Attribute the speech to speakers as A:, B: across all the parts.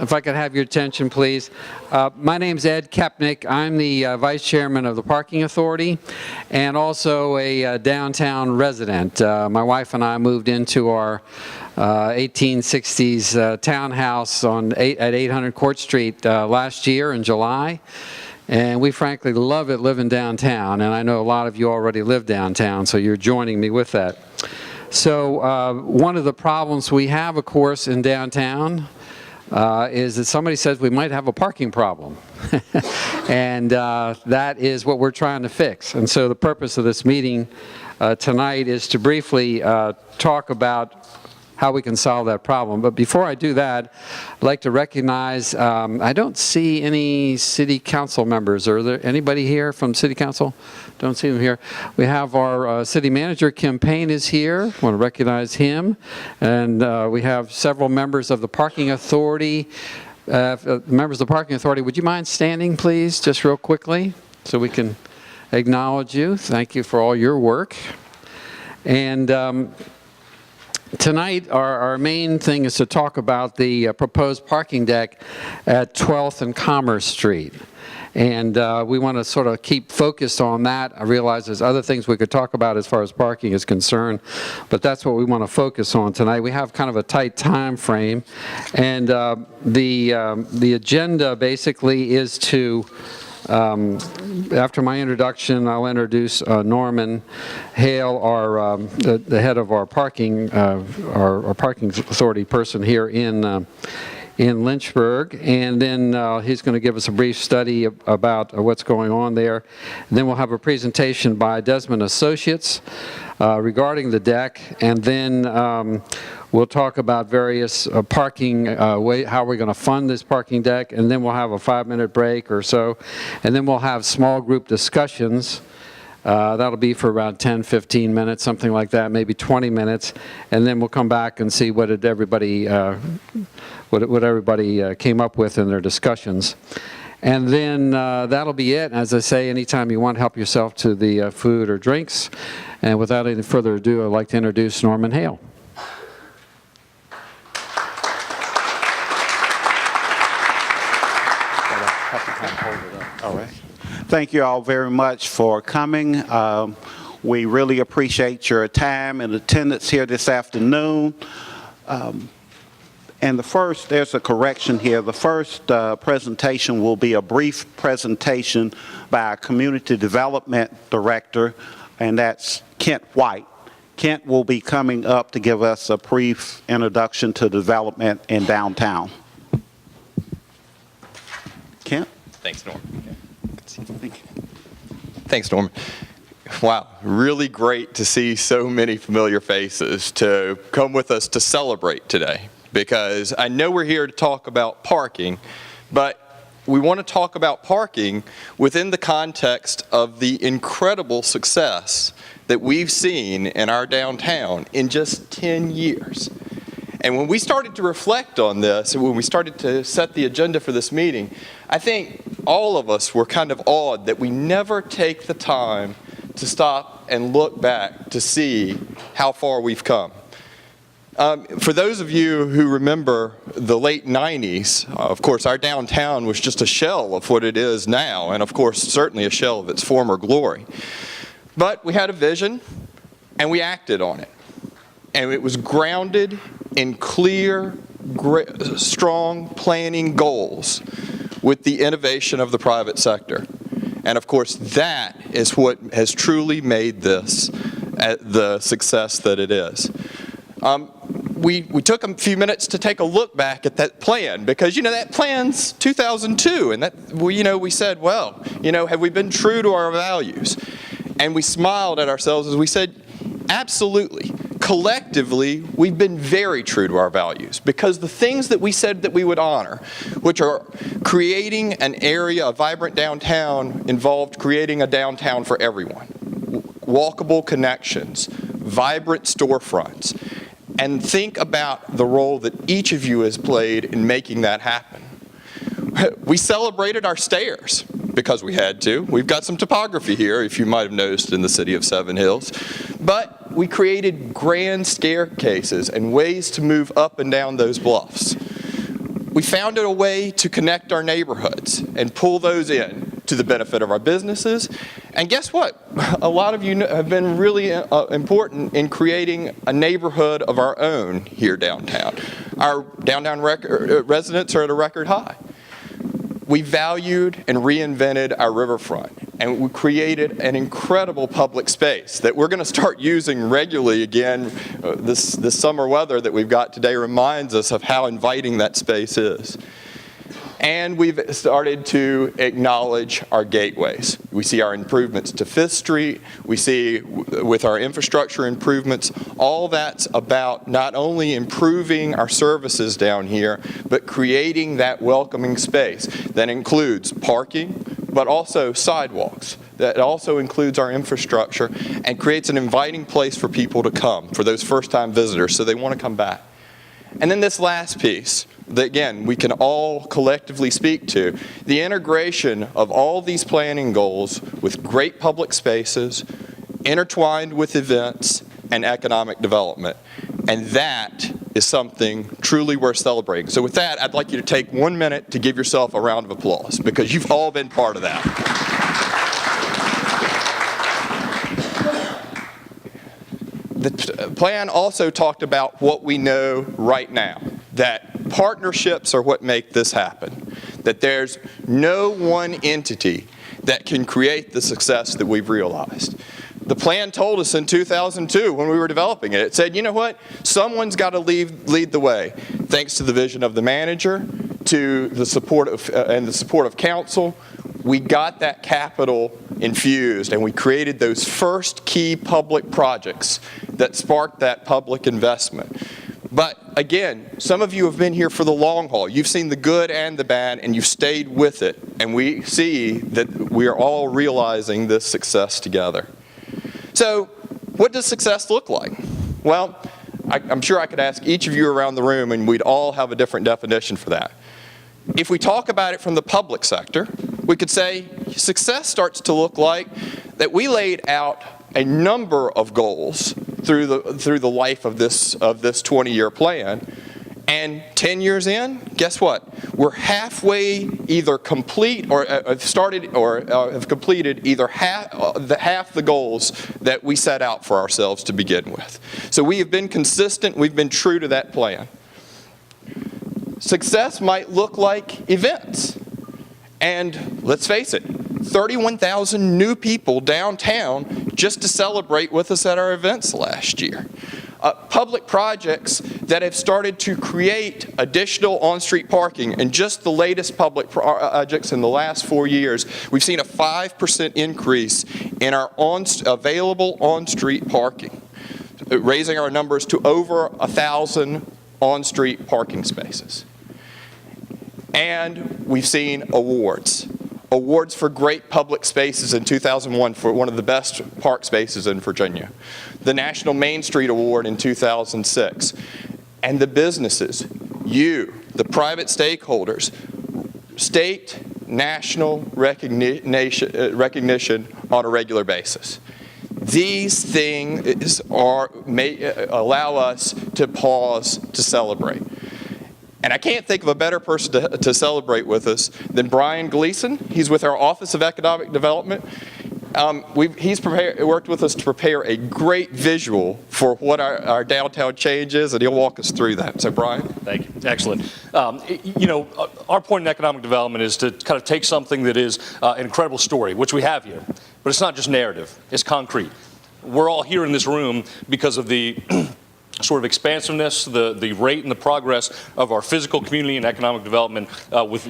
A: if I could have your attention, please. My name's Ed Kepnick. I'm the Vice Chairman of the Parking Authority and also a downtown resident. My wife and I moved into our 1860s townhouse at 800 Court Street last year in July. And we frankly love it living downtown. And I know a lot of you already live downtown, so you're joining me with that. So one of the problems we have, of course, in downtown is that somebody says we might have a parking problem. And that is what we're trying to fix. And so the purpose of this meeting tonight is to briefly talk about how we can solve that problem. But before I do that, I'd like to recognize, I don't see any city council members. Are there anybody here from city council? Don't see them here. We have our city manager, Kim Payne, is here. I want to recognize him. And we have several members of the parking authority. Members of the parking authority, would you mind standing, please, just real quickly, so we can acknowledge you. Thank you for all your work. And tonight, our main thing is to talk about the proposed parking deck at 12th and Commerce Street. And we want to sort of keep focused on that. I realize there's other things we could talk about as far as parking is concerned, but that's what we want to focus on tonight. We have kind of a tight time frame, and the agenda basically is to after my introduction, I'll introduce Norman Hale, the head of our parking authority person here in Lynchburg, and then he's going to give us a brief study about what's going on there. And then we'll have a presentation by Desmond Associates regarding the deck, and then we'll talk about various parking, how we're going to fund this parking deck, and then we'll have a 5-minute break or so, and then we'll have small group discussions. That'll be for around 10, 15 minutes, something like that, maybe 20 minutes, and then we'll come back and see what did everybody, what everybody came up with in their discussions. And then that'll be it. As I say, anytime you want, help yourself to the food or drinks. And without any further ado, I'd like to introduce Norman Hale.
B: All right. Thank you all very much for coming. We really appreciate your time and attendance here this afternoon. And there's a correction here. The first presentation will be a brief presentation by our Community Development Director, and that's Kent White. Kent will be coming up to give us a brief introduction to development in downtown. Kent?
C: Thanks, Norm.
B: Thank you.
C: Thanks, Norm. Wow, really great to see so many familiar faces to come with us to celebrate today, because I know we're here to talk about parking, but we want to talk about parking within the context of the incredible success that we've seen in our downtown in just 10 years. And when we started to reflect on this, and when we started to set the agenda for this meeting, I think all of us were kind of awed that we never take the time to stop and look back to see how far we've come. For those of you who remember the late 90s, of course, our downtown was just a shell of what it is now, and of course, certainly a shell of its former glory. But we had a vision, and we acted on it. And it was grounded in clear, strong planning goals with the innovation of the private sector. And of course, that is what has truly made this the success that it is. We took a few minutes to take a look back at that plan, because that plan's 2002, and that we said, well, have we been true to our values? And we smiled at ourselves as we said, absolutely. Collectively, we've been very true to our values, because the things that we said that we would honor, which are creating an area, a vibrant downtown, involved creating a downtown for everyone, walkable connections, vibrant storefronts, and think about the role that each of you has played in making that happen. We celebrated our stairs, because we had to. We've got some topography here, if you might have noticed, in the city of Seven Hills. But we created grand staircases and ways to move up and down those bluffs. we found a way to connect our neighborhoods and pull those in to the benefit of our businesses. And guess what? A lot of you have been really important in creating a neighborhood of our own here downtown. Our downtown residents are at a record high. We valued and reinvented our riverfront, and we created an incredible public space that we're going to start using regularly again. This summer weather that we've got today reminds us of how inviting that space is. And we've started to acknowledge our gateways. We see our improvements to 5th Street. We see with our infrastructure improvements, all that's about not only improving our services down here, but creating that welcoming space that includes parking, but also sidewalks. That also includes our infrastructure and creates an inviting place for people to come, for those first-time visitors, so they want to come back. And then this last piece, that again, we can all collectively speak to, the integration of all these planning goals with great public spaces, intertwined with events and economic development. And that is something truly worth celebrating. So with that, I'd like you to take 1 minute to give yourself a round of applause, because you've all been part of that. The plan also talked about what we know right now, that partnerships are what make this happen, that there's no one entity that can create the success that we've realized. The plan told us in 2002 when we were developing it, it said, you know what, someone's got to lead the way. Thanks to the vision of the manager, to the support of council, we got that capital infused, and we created those first key public projects that sparked that public investment. But again, some of you have been here for the long haul. You've seen the good and the bad, and you've stayed with it. And we see that we are all realizing this success together. So what does success look like? Well, I'm sure I could ask each of you around the room, and we'd all have a different definition for that. If we talk about it from the public sector, we could say success starts to look like that we laid out a number of goals through the life of this 20-year plan, and 10 years in, guess what? We're halfway either complete or have started or have completed either half the goals that we set out for ourselves to begin with. So we have been consistent. We've been true to that plan. Success might look like events. And let's face it, 31,000 new people downtown just to celebrate with us at our events last year. Public projects that have started to create additional on-street parking, and just the latest public projects in the last 4 years, we've seen a 5% increase in our available on-street parking, raising our numbers to over 1,000 on-street parking spaces. And we've seen awards for great public spaces in 2001 for one of the best park spaces in Virginia. The National Main Street Award in 2006. And the businesses, you, the private stakeholders, state, national recognition on a regular basis. These things may allow us to pause to celebrate. And I can't think of a better person to celebrate with us than Brian Gleason. He's with our Office of Economic Development. He's worked with us to prepare a great visual for what our downtown change is, and he'll walk us through that. So, Brian.
D: Thank you. Excellent. Our point in economic development is to kind of take something that is an incredible story, which we have here, but it's not just narrative, it's concrete. We're all here in this room because of the sort of expansiveness, the rate and the progress of our physical community and economic development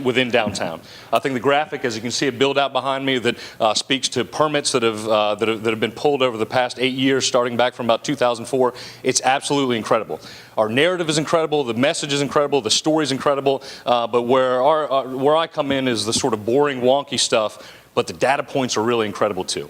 D: within downtown. I think the graphic, as you can see it build out behind me, that speaks to permits that have been pulled over the past 8 years, starting back from about 2004. It's absolutely incredible. Our narrative is incredible, the message is incredible, the story is incredible, but where I come in is the sort of boring, wonky stuff, but the data points are really incredible too.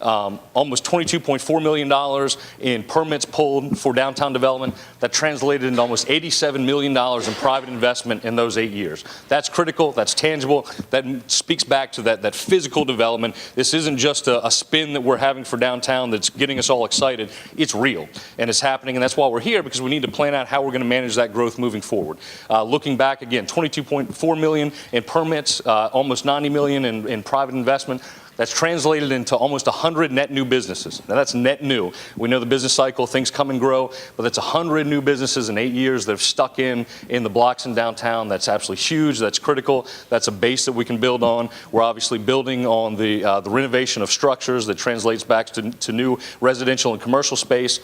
D: Almost $22.4 million in permits pulled for downtown development. That translated into almost $87 million in private investment in those 8 years. That's critical, that's tangible, that speaks back to that physical development. This isn't just a spin that we're having for downtown that's getting us all excited. It's real, and it's happening, and that's why we're here, because we need to plan out how we're going to manage that growth moving forward. Looking back again, $22.4 million in permits, almost $90 million in private investment. That's translated into almost 100 net new businesses. Now that's net new. We know the business cycle, things come and grow, but that's 100 new businesses in 8 years that have stuck in the blocks in downtown. That's absolutely huge, that's critical. That's a base that we can build on. We're obviously building on the renovation of structures that translates back to new residential and commercial space.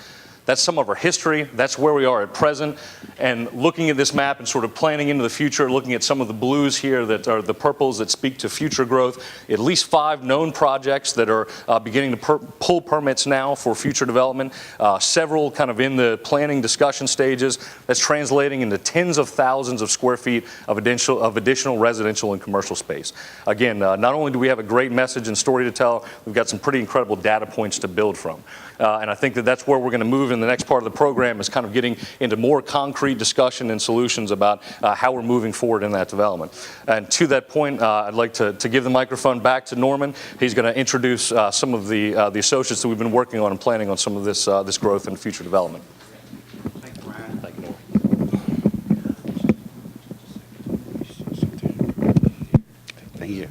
D: That's some of our history. That's where we are at present. And looking at this map and sort of planning into the future, looking at some of the blues here that are the purples that speak to future growth, at least 5 known projects that are beginning to pull permits now for future development, several kind of in the planning discussion stages. That's translating into tens of thousands of square feet of additional residential and commercial space. Again, not only do we have a great message and story to tell, we've got some pretty incredible data points to build from. And I think that that's where we're going to move in the next part of the program, is kind of getting into more concrete discussion and solutions about how we're moving forward in that development. And to that point, I'd like to give the microphone back to Norman. He's going to introduce some of the associates that we've been working on and planning on some of this growth and future development.
B: Thank you, Ryan.
D: Thank you, Norman.
B: Thank you.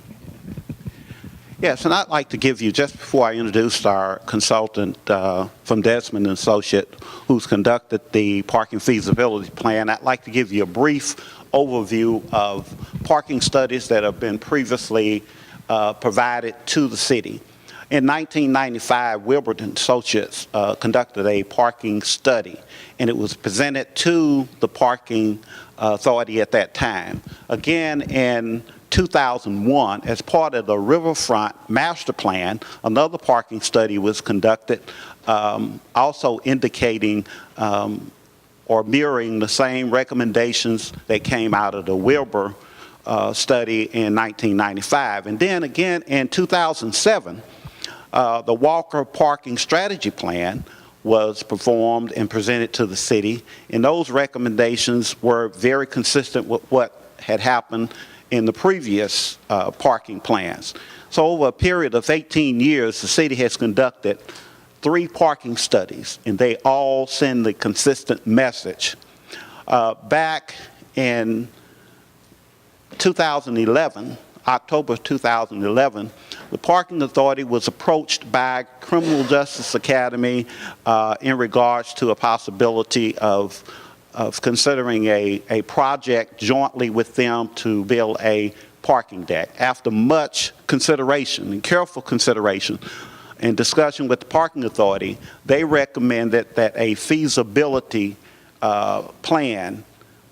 B: Yes, and I'd like to give you, just before I introduce our consultant from Desmond & Associates, who's conducted the parking feasibility plan, I'd like to give you a brief overview of parking studies that have been previously provided to the city. In 1995, Wilbur & Associates conducted a parking study, and it was presented to the parking authority at that time. Again, in 2001, as part of the Riverfront Master Plan, another parking study was conducted, also indicating or mirroring the same recommendations that came out of the Wilbur study in 1995. And then again in 2007, the Walker Parking Strategy Plan was performed and presented to the city, and those recommendations were very consistent with what had happened in the previous parking plans. So over a period of 18 years, the city has conducted 3 parking studies, and they all send the consistent message. Back in 2011, October 2011, the Parking Authority was approached by Criminal Justice Academy in regards to a possibility of considering a project jointly with them to build a parking deck. After much consideration and careful consideration and discussion with the Parking Authority, they recommended that a feasibility plan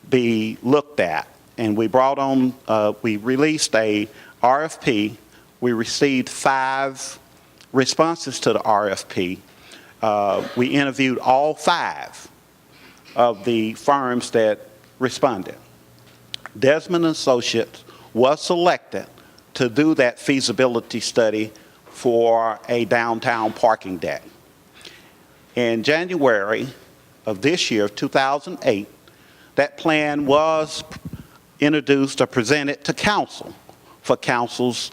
B: be looked at. And we brought on, we released a RFP. We received 5 responses to the RFP. We interviewed all 5 of the firms that responded. Desmond & Associates was selected to do that feasibility study for a downtown parking deck. In January of this year, 2008, that plan was introduced or presented to council for council's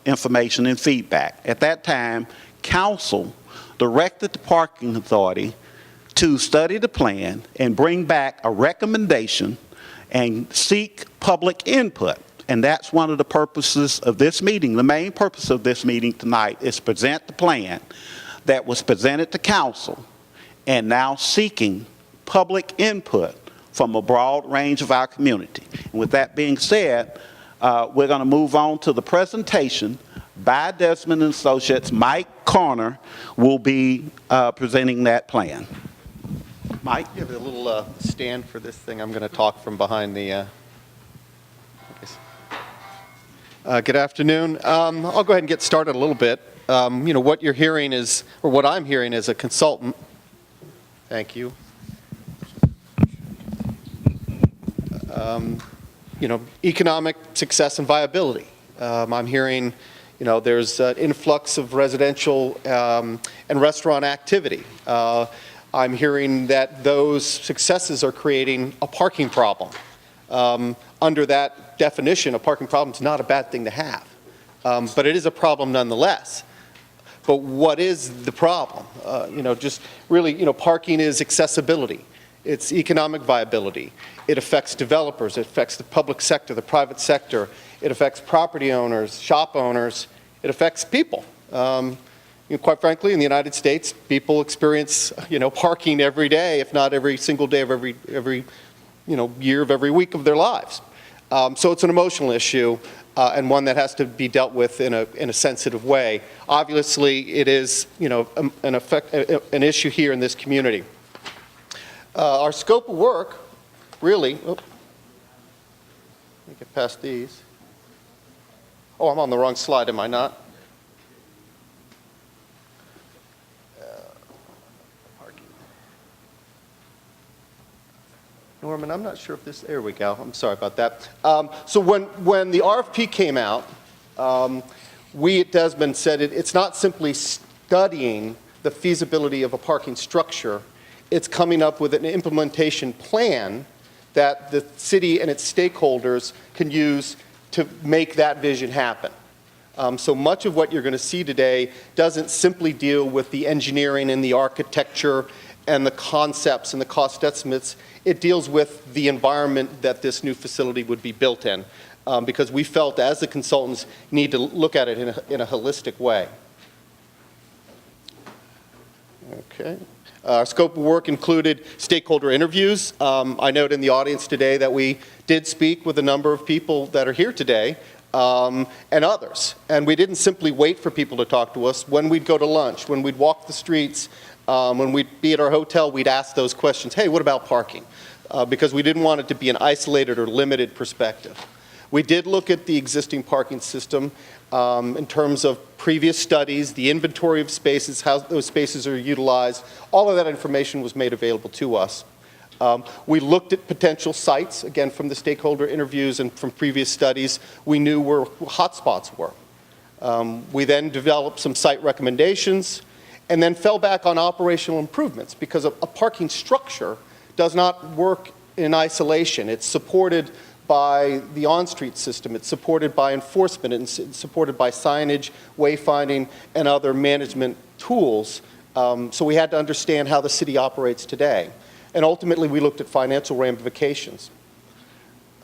B: information and feedback. At that time, council directed the Parking Authority to study the plan and bring back a recommendation and seek public input. And that's one of the purposes of this meeting. The main purpose of this meeting tonight is present the plan that was presented to council and now seeking public input from a broad range of our community. And with that being said, we're going to move on to the presentation by Desmond & Associates. Mike Corner will be presenting that plan. Mike?
E: You have a little stand for this thing. I'm going to talk from behind the... good afternoon. I'll go ahead and get started a little bit. You know, what you're hearing is, or what I'm hearing as a consultant, thank you. You know, economic success and viability. I'm hearing, There's an influx of residential and restaurant activity. I'm hearing that those successes are creating a parking problem. Under that definition, a parking problem is not a bad thing to have, but it is a problem nonetheless. But what is the problem? Just really, parking is accessibility. It's economic viability. It affects developers. It affects the public sector, the private sector. It affects property owners, shop owners. It affects people. Quite frankly, in the United States, people experience, parking every day, if not every single day of every year of every week of their lives. So it's an emotional issue and one that has to be dealt with in a sensitive way. Obviously, it is, an issue here in this community. Our scope of work, really, let me get past these. Oh, I'm on the wrong slide, am I not? Norman, I'm not sure if this, there we go, I'm sorry about that. So when the RFP came out, we at Desmond said it's not simply studying the feasibility of a parking structure, it's coming up with an implementation plan that the city and its stakeholders can use to make that vision happen. So much of what you're going to see today doesn't simply deal with the engineering and the architecture and the concepts and the cost estimates. It deals with the environment that this new facility would be built in, because we felt as the consultants need to look at it in a holistic way. Okay. Our scope of work included stakeholder interviews. I note in the audience today that we did speak with a number of people that are here today and others. And we didn't simply wait for people to talk to us. When we'd go to lunch, when we'd walk the streets, when we'd be at our hotel, we'd ask those questions. Hey, what about parking? Because we didn't want it to be an isolated or limited perspective. We did look at the existing parking system in terms of previous studies, the inventory of spaces, how those spaces are utilized. All of that information was made available to us. We looked at potential sites, again, from the stakeholder interviews and from previous studies. We knew where hotspots were. We then developed some site recommendations and then fell back on operational improvements, because a parking structure does not work in isolation. It's supported by the on-street system. It's supported by enforcement. It's supported by signage, wayfinding, and other management tools. So we had to understand how the city operates today. And ultimately, we looked at financial ramifications.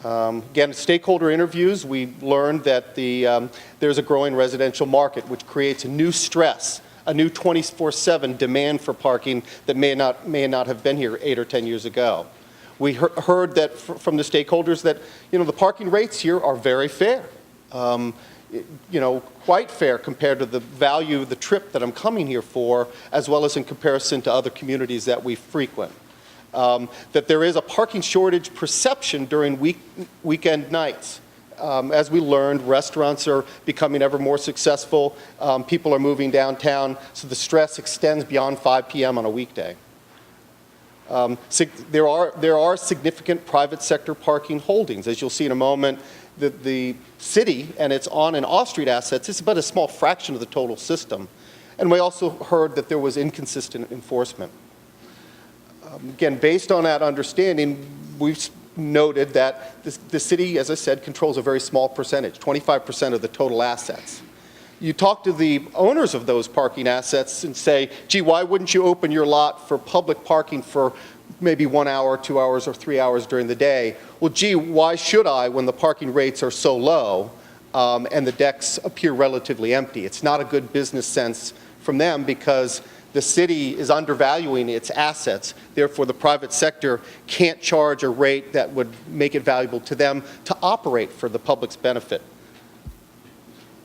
E: Again, stakeholder interviews, we learned that there's a growing residential market, which creates a new stress, a new 24/7 demand for parking that may not have been here 8 or 10 years ago. We heard that from the stakeholders that, the parking rates here are very fair. Quite fair compared to the value of the trip that I'm coming here for, as well as in comparison to other communities that we frequent. That there is a parking shortage perception during weekend nights. As we learned, restaurants are becoming ever more successful. People are moving downtown, so the stress extends beyond 5 p.m. on a weekday. There are significant private sector parking holdings. As you'll see in a moment, the city and its on and off-street assets is about a small fraction of the total system. And we also heard that there was inconsistent enforcement. Again, based on that understanding, we've noted that the city, as I said, controls a very small percentage, 25% of the total assets. You talk to the owners of those parking assets and say, gee, why wouldn't you open your lot for public parking for maybe 1 hour, 2 hours, or 3 hours during the day? Well, gee, why should I when the parking rates are so low and the decks appear relatively empty? It's not a good business sense from them, because the city is undervaluing its assets. Therefore, the private sector can't charge a rate that would make it valuable to them to operate for the public's benefit.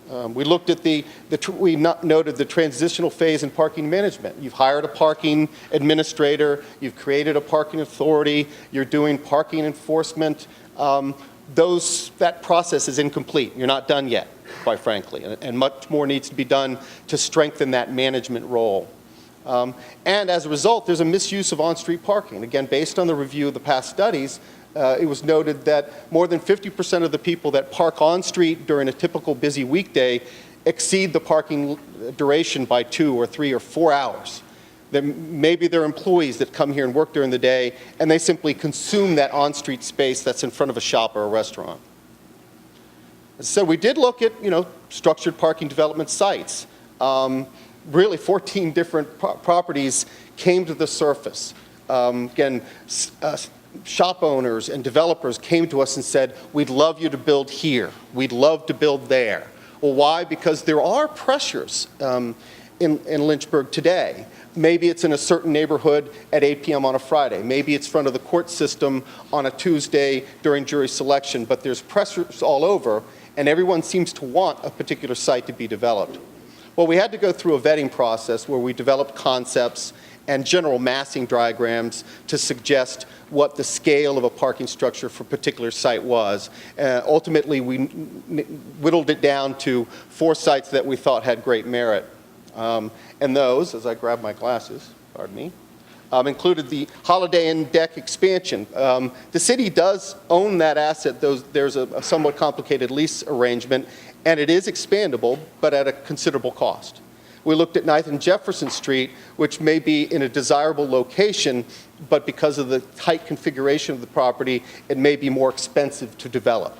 E: We looked at we noted the transitional phase in parking management. You've hired a parking administrator, you've created a parking authority, you're doing parking enforcement. That process is incomplete. You're not done yet, quite frankly, and much more needs to be done to strengthen that management role. And as a result, there's a misuse of on-street parking. Again, based on the review of the past studies, it was noted that more than 50% of the people that park on street during a typical busy weekday exceed the parking duration by 2 or 3 or 4 hours. Maybe they're employees that come here and work during the day, and they simply consume that on-street space that's in front of a shop or a restaurant. So we did look at, structured parking development sites. Really, 14 different properties came to the surface. Shop owners and developers came to us and said, we'd love you to build here. We'd love to build there. Well, why? Because there are pressures in Lynchburg today. Maybe it's in a certain neighborhood at 8 p.m. on a Friday. Maybe it's front of the court system on a Tuesday during jury selection, but there's pressures all over, and everyone seems to want a particular site to be developed. Well, we had to go through a vetting process where we developed concepts and general massing diagrams to suggest what the scale of a parking structure for a particular site was. Ultimately, we whittled it down to 4 sites that we thought had great merit. And those, as I grab my glasses, pardon me, included the Holiday Inn deck expansion. The city does own that asset. There's a somewhat complicated lease arrangement, and it is expandable, but at a considerable cost. We looked at 9th and Jefferson Street, which may be in a desirable location, but because of the tight configuration of the property, it may be more expensive to develop.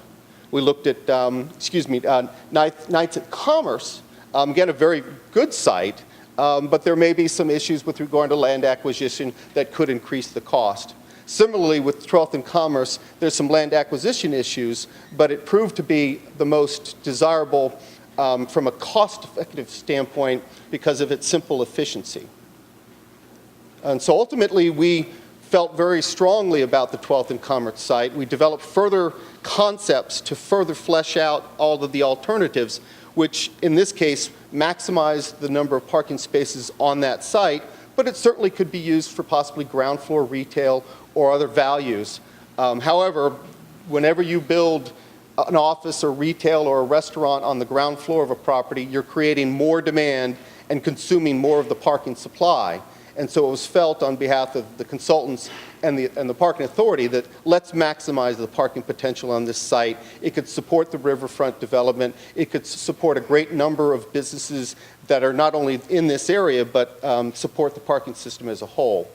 E: We looked at, 9th and Commerce, again, a very good site, but there may be some issues with regard to land acquisition that could increase the cost. Similarly, with 12th and Commerce, there's some land acquisition issues, but it proved to be the most desirable from a cost-effective standpoint because of its simple efficiency. And so ultimately, we felt very strongly about the 12th and Commerce site. We developed further concepts to further flesh out all of the alternatives, which in this case maximize the number of parking spaces on that site, but it certainly could be used for possibly ground floor retail or other values. However, whenever you build an office or retail or a restaurant on the ground floor of a property, you're creating more demand and consuming more of the parking supply. And so it was felt on behalf of the consultants and the parking authority that let's maximize the parking potential on this site. It could support the riverfront development. It could support a great number of businesses that are not only in this area, but support the parking system as a whole.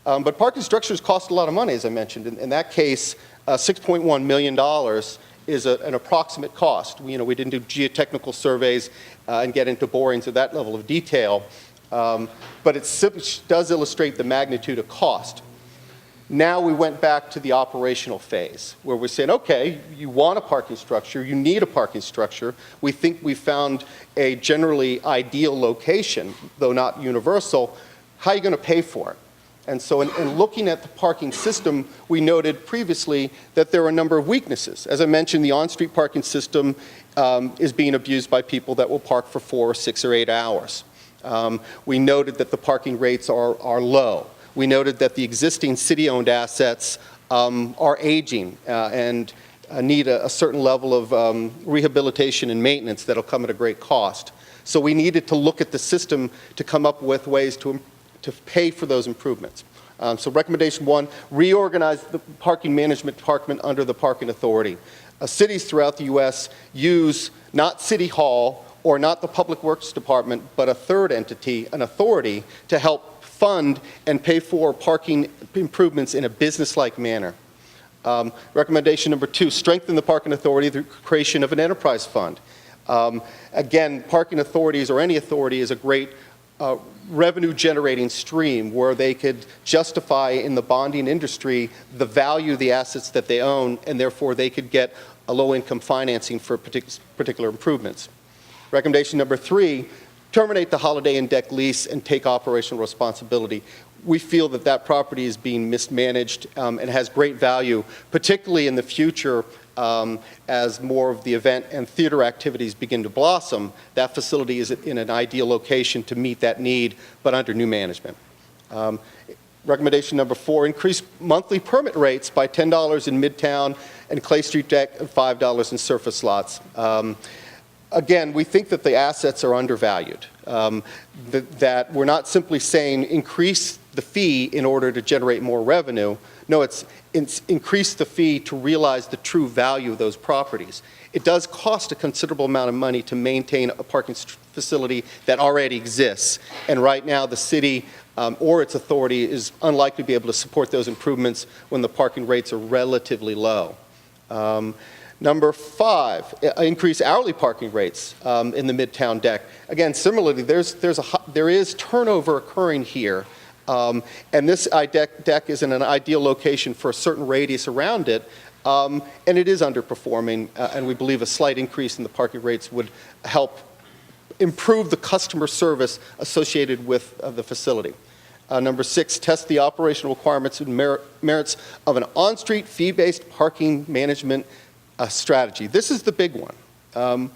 E: But parking structures cost a lot of money, as I mentioned. In that case, $6.1 million is an approximate cost. We didn't do geotechnical surveys and get into borings of that level of detail, but it does illustrate the magnitude of cost. Now we went back to the operational phase, where we're saying, okay, you want a parking structure, you need a parking structure. We think we found a generally ideal location, though not universal. How are you going to pay for it? And so in looking at the parking system, we noted previously that there are a number of weaknesses. As I mentioned, the on-street parking system is being abused by people that will park for 4 or 6 or 8 hours. We noted that the parking rates are low. We noted that the existing city-owned assets are aging and need a certain level of rehabilitation and maintenance that'll come at a great cost. So we needed to look at the system to come up with ways to pay for those improvements. So recommendation 1, reorganize the parking management department under the parking authority. Cities throughout the U.S. use not City Hall or not the Public Works Department, but a third entity, an authority, to help fund and pay for parking improvements in a business-like manner. Recommendation number 2, strengthen the parking authority through creation of an enterprise fund. Again, parking authorities or any authority is a great revenue-generating stream where they could justify in the bonding industry the value of the assets that they own, and therefore they could get a low-income financing for particular improvements. Recommendation number 3, terminate the Holiday Inn deck lease and take operational responsibility. We feel that that property is being mismanaged and has great value, particularly in the future as more of the event and theater activities begin to blossom. That facility is in an ideal location to meet that need, but under new management. Recommendation number 4, increase monthly permit rates by $10 in Midtown and Clay Street deck and $5 in surface lots. Again, we think that the assets are undervalued, that we're not simply saying increase the fee in order to generate more revenue. No, it's increase the fee to realize the true value of those properties. It does cost a considerable amount of money to maintain a parking facility that already exists. And right now, the city or its authority is unlikely to be able to support those improvements when the parking rates are relatively low. Number 5, increase hourly parking rates in the Midtown deck. Again, similarly, there is turnover occurring here. And this deck is in an ideal location for a certain radius around it, and it is underperforming, and we believe a slight increase in the parking rates would help improve the customer service associated with the facility. Number 6, test the operational requirements and merits of an on-street fee-based parking management strategy. This is the big one.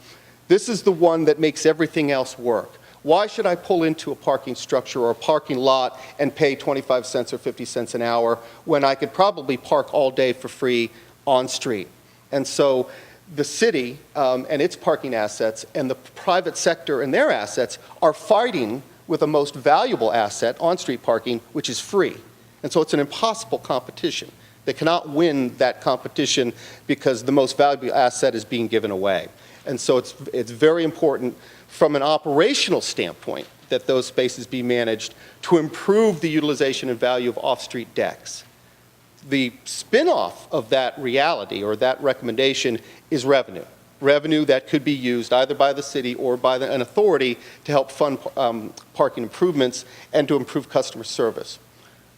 E: This is the one that makes everything else work. Why should I pull into a parking structure or a parking lot and pay 25 cents or 50 cents an hour when I could probably park all day for free on street? And so the city and its parking assets and the private sector and their assets are fighting with the most valuable asset, on-street parking, which is free. And so it's an impossible competition. They cannot win that competition because the most valuable asset is being given away. And so it's very important from an operational standpoint that those spaces be managed to improve the utilization and value of off-street decks. The spin-off of that reality or that recommendation is revenue. Revenue that could be used either by the city or by an authority to help fund parking improvements and to improve customer service.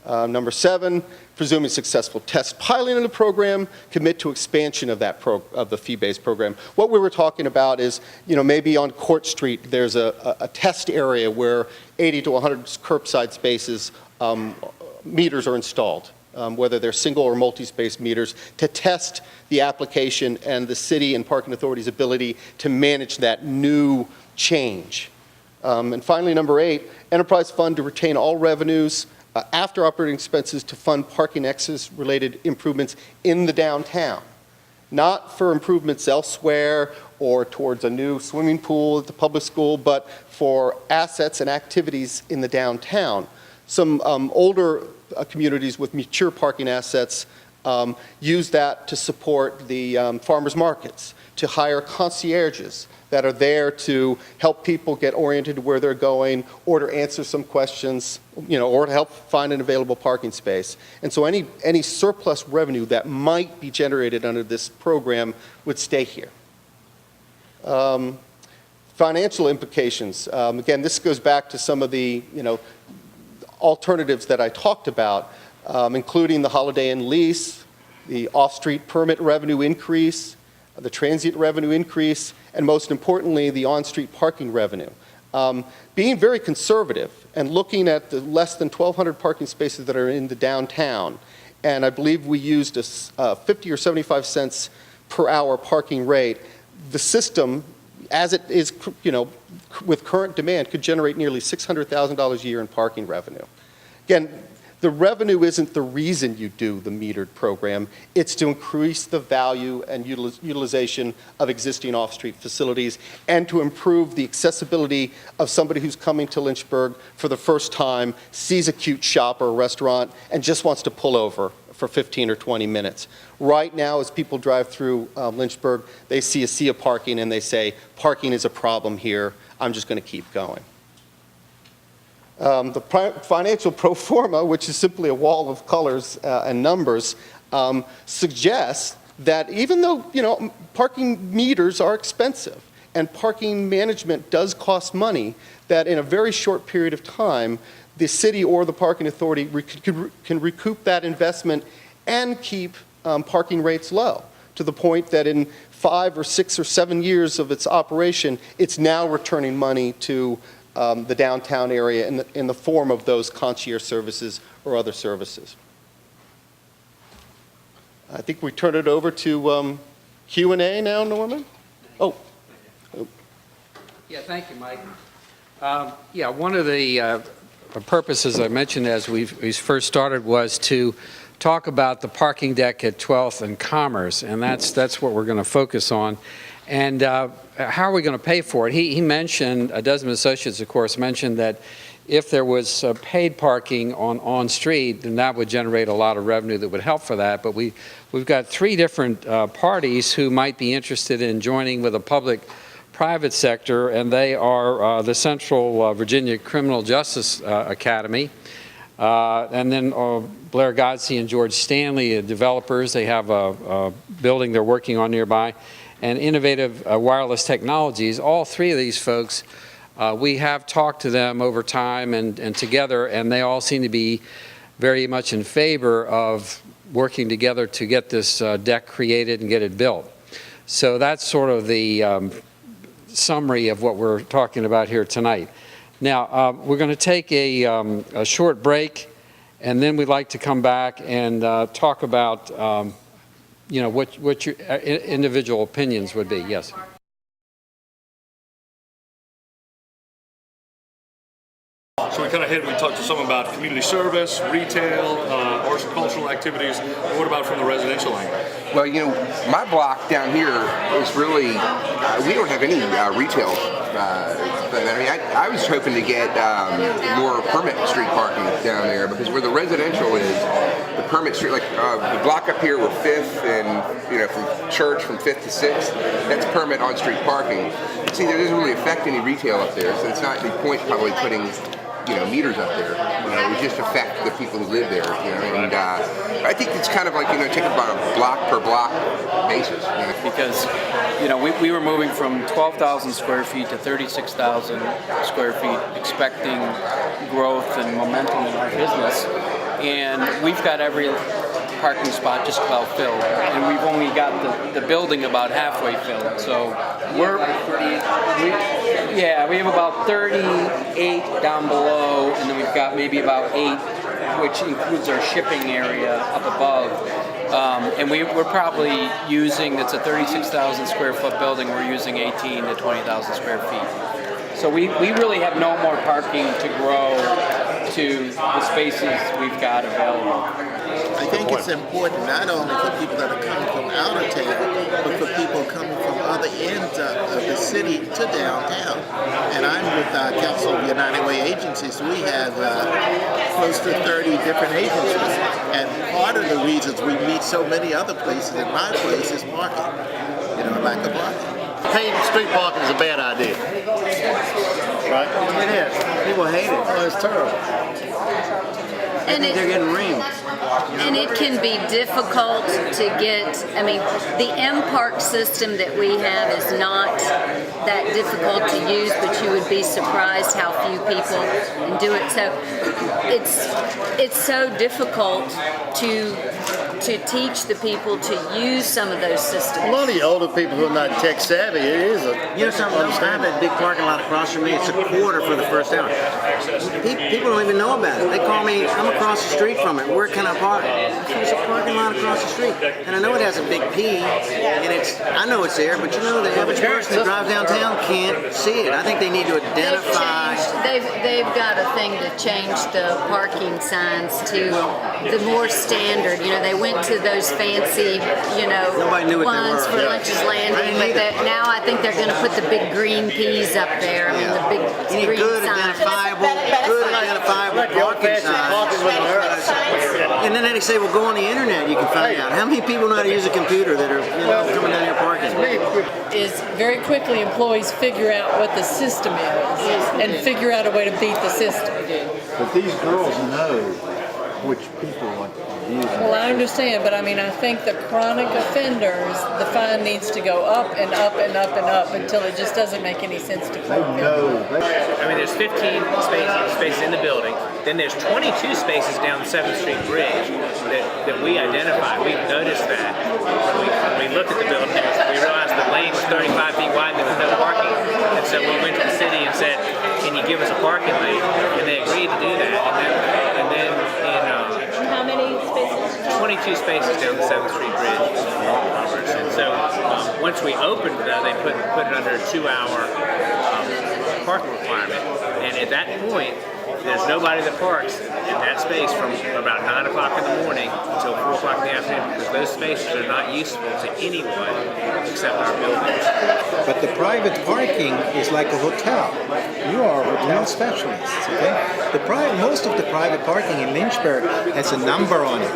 E: Number 7, presuming successful test piloting of the program, commit to expansion of the fee-based program. What we were talking about is, maybe on Court Street there's a test area where 80 to 100 curbside spaces, meters are installed, whether they're single or multi-space meters, to test the application and the city and parking authority's ability to manage that new change. And finally, number 8, enterprise fund to retain all revenues after operating expenses to fund parking access-related improvements in the downtown, not for improvements elsewhere or towards a new swimming pool at the public school, but for assets and activities in the downtown. Some older communities with mature parking assets use that to support the farmers markets, to hire concierges that are there to help people get oriented to where they're going or to answer some questions, or to help find an available parking space. And so any surplus revenue that might be generated under this program would stay here. Financial implications. Again, this goes back to some of the, alternatives that I talked about, including the Holiday Inn lease, the off-street permit revenue increase, the transient revenue increase, and most importantly, the on-street parking revenue. Being very conservative and looking at the less than 1,200 parking spaces that are in the downtown, and I believe we used a 50 or 75 cents per hour parking rate, the system, as it is, with current demand, could generate nearly $600,000 a year in parking revenue. Again, the revenue isn't the reason you do the metered program. It's to increase the value and utilization of existing off-street facilities and to improve the accessibility of somebody who's coming to Lynchburg for the first time, sees a cute shop or a restaurant, and just wants to pull over for 15 or 20 minutes. Right now, as people drive through Lynchburg, they see a sea of parking and they say, parking is a problem here, I'm just going to keep going. The financial pro forma, which is simply a wall of colors and numbers, suggests that even though parking meters are expensive and parking management does cost money, that in a very short period of time, the city or the parking authority can recoup that investment and keep parking rates low, to the point that in 5 or 6 or 7 years of its operation, it's now returning money to the downtown area in the form of those concierge services or other services. I think we turn it over to Q&A now, Norman? Oh.
A: Yeah, thank you, Mike. One of the purposes I mentioned as we first started was to talk about the parking deck at 12th and Commerce, and that's what we're going to focus on. And how are we going to pay for it? He mentioned, Desmond Associates, of course, mentioned that if there was paid parking on-street, then that would generate a lot of revenue that would help for that. But we've got 3 different parties who might be interested in joining with a public-private sector, and they are the Central Virginia Criminal Justice Academy, and then Blair Godsey and George Stanley, developers. They have a building they're working on nearby, and Innovative Wireless Technologies. All 3 of these folks, we have talked to them over time and together, and they all seem to be very much in favor of working together to get this deck created and get it built. So that's sort of the summary of what we're talking about here tonight. Now, we're going to take a short break, and then we'd like to come back and talk about what your individual opinions would be. Yes.
D: So we kind of we talked to someone about community service, retail, arts and cultural activities. What about from the residential angle?
F: Well, my block down here is really, we don't have any retail. But I mean, I was hoping to get more permit street parking down there, because where the residential is, the permit street, like the block up here where 5th and, from Church from 5th to 6th, that's permit on-street parking. See, that doesn't really affect any retail up there, so it's not the point probably putting meters up there. It would just affect the people who live there. And I think it's kind of like take about a block per block basis.
G: Because we were moving from 12,000 square feet to 36,000 square feet, expecting growth and momentum in our business, and we've got every parking spot just about filled, and we've only got the building about halfway filled. So we have about 38 down below, and then we've got maybe about 8, which includes our shipping area up above. And we're probably using, it's a 36,000 square foot building, we're using 18 to 20,000 square feet. So we really have no more parking to grow to the spaces we've got available.
H: I think it's important not only for people that are coming from out of town, but for people coming from other ends of the city to downtown. And I'm with Council of United Way Agencies. We have close to 30 different agencies. And part of the reasons we meet so many other places, in my place, is parking. Lack of parking.
I: Paid street parking is a bad idea. Right? It is. People hate it. Oh, it's terrible.
J: And they're getting reamed. And it can be difficult to get, the M-Park system that we have is not that difficult to use, but you would be surprised how few people can do it. So it's so difficult to teach the people to use some of those systems.
I: A lot of you older people who are not tech savvy, it is
K: something else? I have that big parking lot across from me. It's a quarter for the first hour. People don't even know about it. They call me, I'm across the street from it. Where can I park? There's a parking lot across the street. And I know it has a big P, and I know it's there, but the average person who drives downtown can't see it. I think they need to identify.
J: They've got a thing to change the parking signs to the more standard. They went to those fancy,
K: Nobody knew what
J: ones
K: they were.
J: for Lunch's Landing, but now I think they're going to put the big green P's up there. The big
K: you need
J: green
K: good
J: signs.
K: identifiable parking signs. And then they say, well, go on the internet, you can find out. How many people know how to use a computer that are coming down here parking?
L: Is very quickly employees figure out what the system is and figure out a way to beat the system.
I: But these girls know which people are using.
L: Well, I understand, but I think the chronic offenders, the fine needs to go up and up and up and up until it just doesn't make any sense to park there.
M: There's 15 spaces in the building. Then there's 22 spaces down the 7th Street Bridge that we identified. We noticed that when we looked at the building, we realized the lane was 35 feet wide and there was no parking. And so we went to the city and said, can you give us a parking lane? And they agreed to do that. And then
L: How many spaces?
M: 22 spaces down the 7th Street Bridge. And so once we opened it, they put it under a 2-hour parking requirement. And at that point, there's nobody that parks in that space from about 9 o'clock in the morning until 4 o'clock in the afternoon, because those spaces are not useful to anyone except our buildings.
I: But the private parking is like a hotel. You are hotel specialists, okay? Most of the private parking in Lynchburg has a number on it.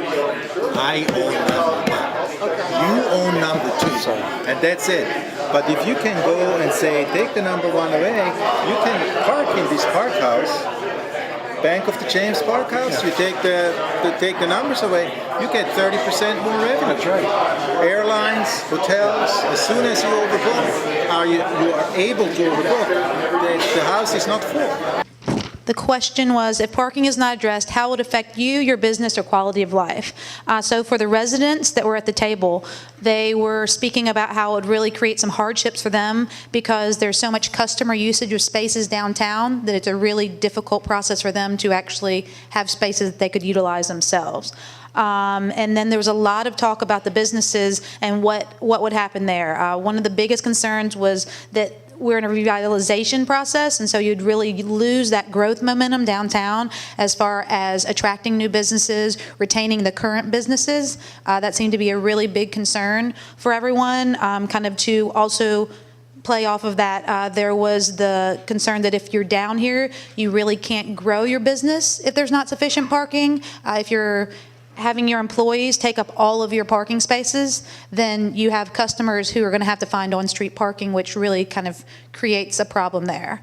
I: I own number one. You own number two, and that's it. But if you can go and say, take the number one away, you can park in this park house. Bank of the James Park House, you take the numbers away, you get 30% more revenue. That's right. Airlines, hotels, as soon as you overbook, you are able to overbook, the house is not full.
N: The question was, if parking is not addressed, how would it affect you, your business, or quality of life? So for the residents that were at the table, they were speaking about how it would really create some hardships for them because there's so much customer usage of spaces downtown that it's a really difficult process for them to actually have spaces that they could utilize themselves. And then there was a lot of talk about the businesses and what would happen there. One of the biggest concerns was that we're in a revitalization process, and so you'd really lose that growth momentum downtown as far as attracting new businesses, retaining the current businesses. That seemed to be a really big concern for everyone. Kind of to also play off of that, there was the concern that if you're down here, you really can't grow your business if there's not sufficient parking. If you're having your employees take up all of your parking spaces, then you have customers who are going to have to find on-street parking, which really kind of creates a problem there.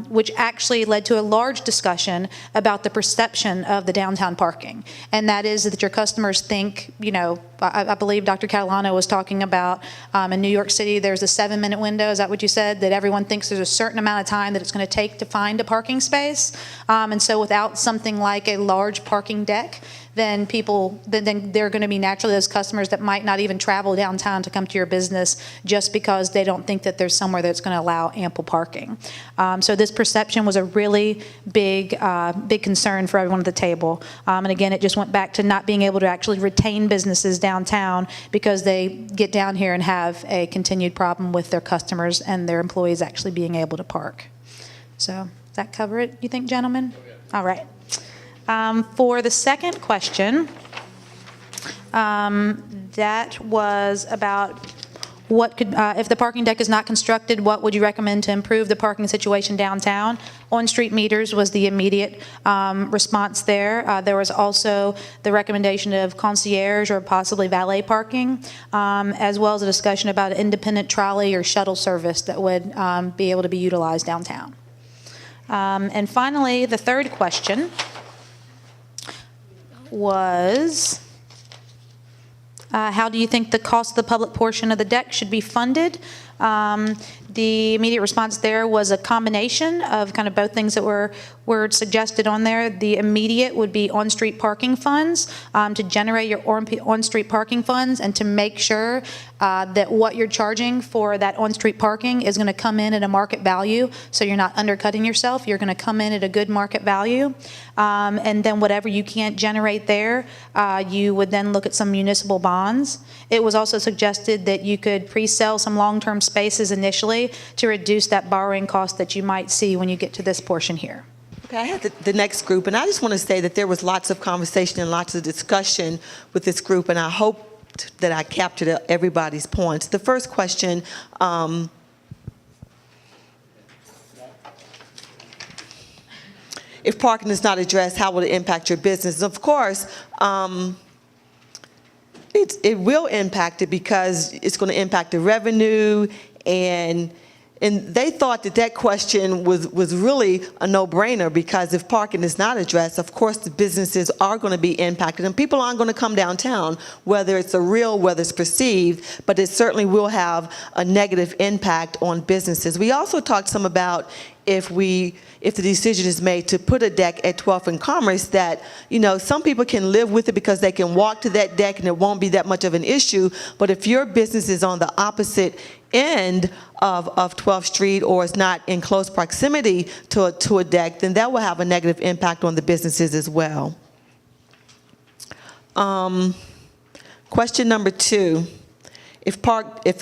N: Which actually led to a large discussion about the perception of the downtown parking. And that is that your customers think, I believe Dr. Catalano was talking about in New York City, there's a 7-minute window, is that what you said? That everyone thinks there's a certain amount of time that it's going to take to find a parking space. And so without something like a large parking deck, then there are going to be naturally those customers that might not even travel downtown to come to your business just because they don't think that there's somewhere that's going to allow ample parking. So this perception was a really big concern for everyone at the table. And again, it just went back to not being able to actually retain businesses downtown because they get down here and have a continued problem with their customers and their employees actually being able to park. So does that cover it, you think, gentlemen? All right. For the second question, that was about what could, if the parking deck is not constructed, what would you recommend to improve the parking situation downtown? On-street meters was the immediate response there. There was also the recommendation of concierge or possibly valet parking, as well as a discussion about an independent trolley or shuttle service that would be able to be utilized downtown. And finally, the third question was, how do you think the cost of the public portion of the deck should be funded? The immediate response there was a combination of kind of both things that were suggested on there. The immediate would be on-street parking funds, to generate your on-street parking funds and to make sure that what you're charging for that on-street parking is going to come in at a market value, so you're not undercutting yourself. You're going to come in at a good market value. And then whatever you can't generate there, you would then look at some municipal bonds. It was also suggested that you could pre-sell some long-term spaces initially to reduce that borrowing cost that you might see when you get to this portion here.
O: Okay, I have the next group, and I just want to say that there was lots of conversation and lots of discussion with this group, and I hope that I captured everybody's points. The first question, if parking is not addressed, how will it impact your business? Of course, it will impact it because it's going to impact the revenue, and they thought that question was really a no-brainer, because if parking is not addressed, of course the businesses are going to be impacted, and people aren't going to come downtown, whether it's whether it's perceived, but it certainly will have a negative impact on businesses. We also talked some about if the decision is made to put a deck at 12th and Commerce, that, some people can live with it because they can walk to that deck and it won't be that much of an issue. But if your business is on the opposite end of 12th Street or is not in close proximity to a deck, then that will have a negative impact on the businesses as well. Question number 2. If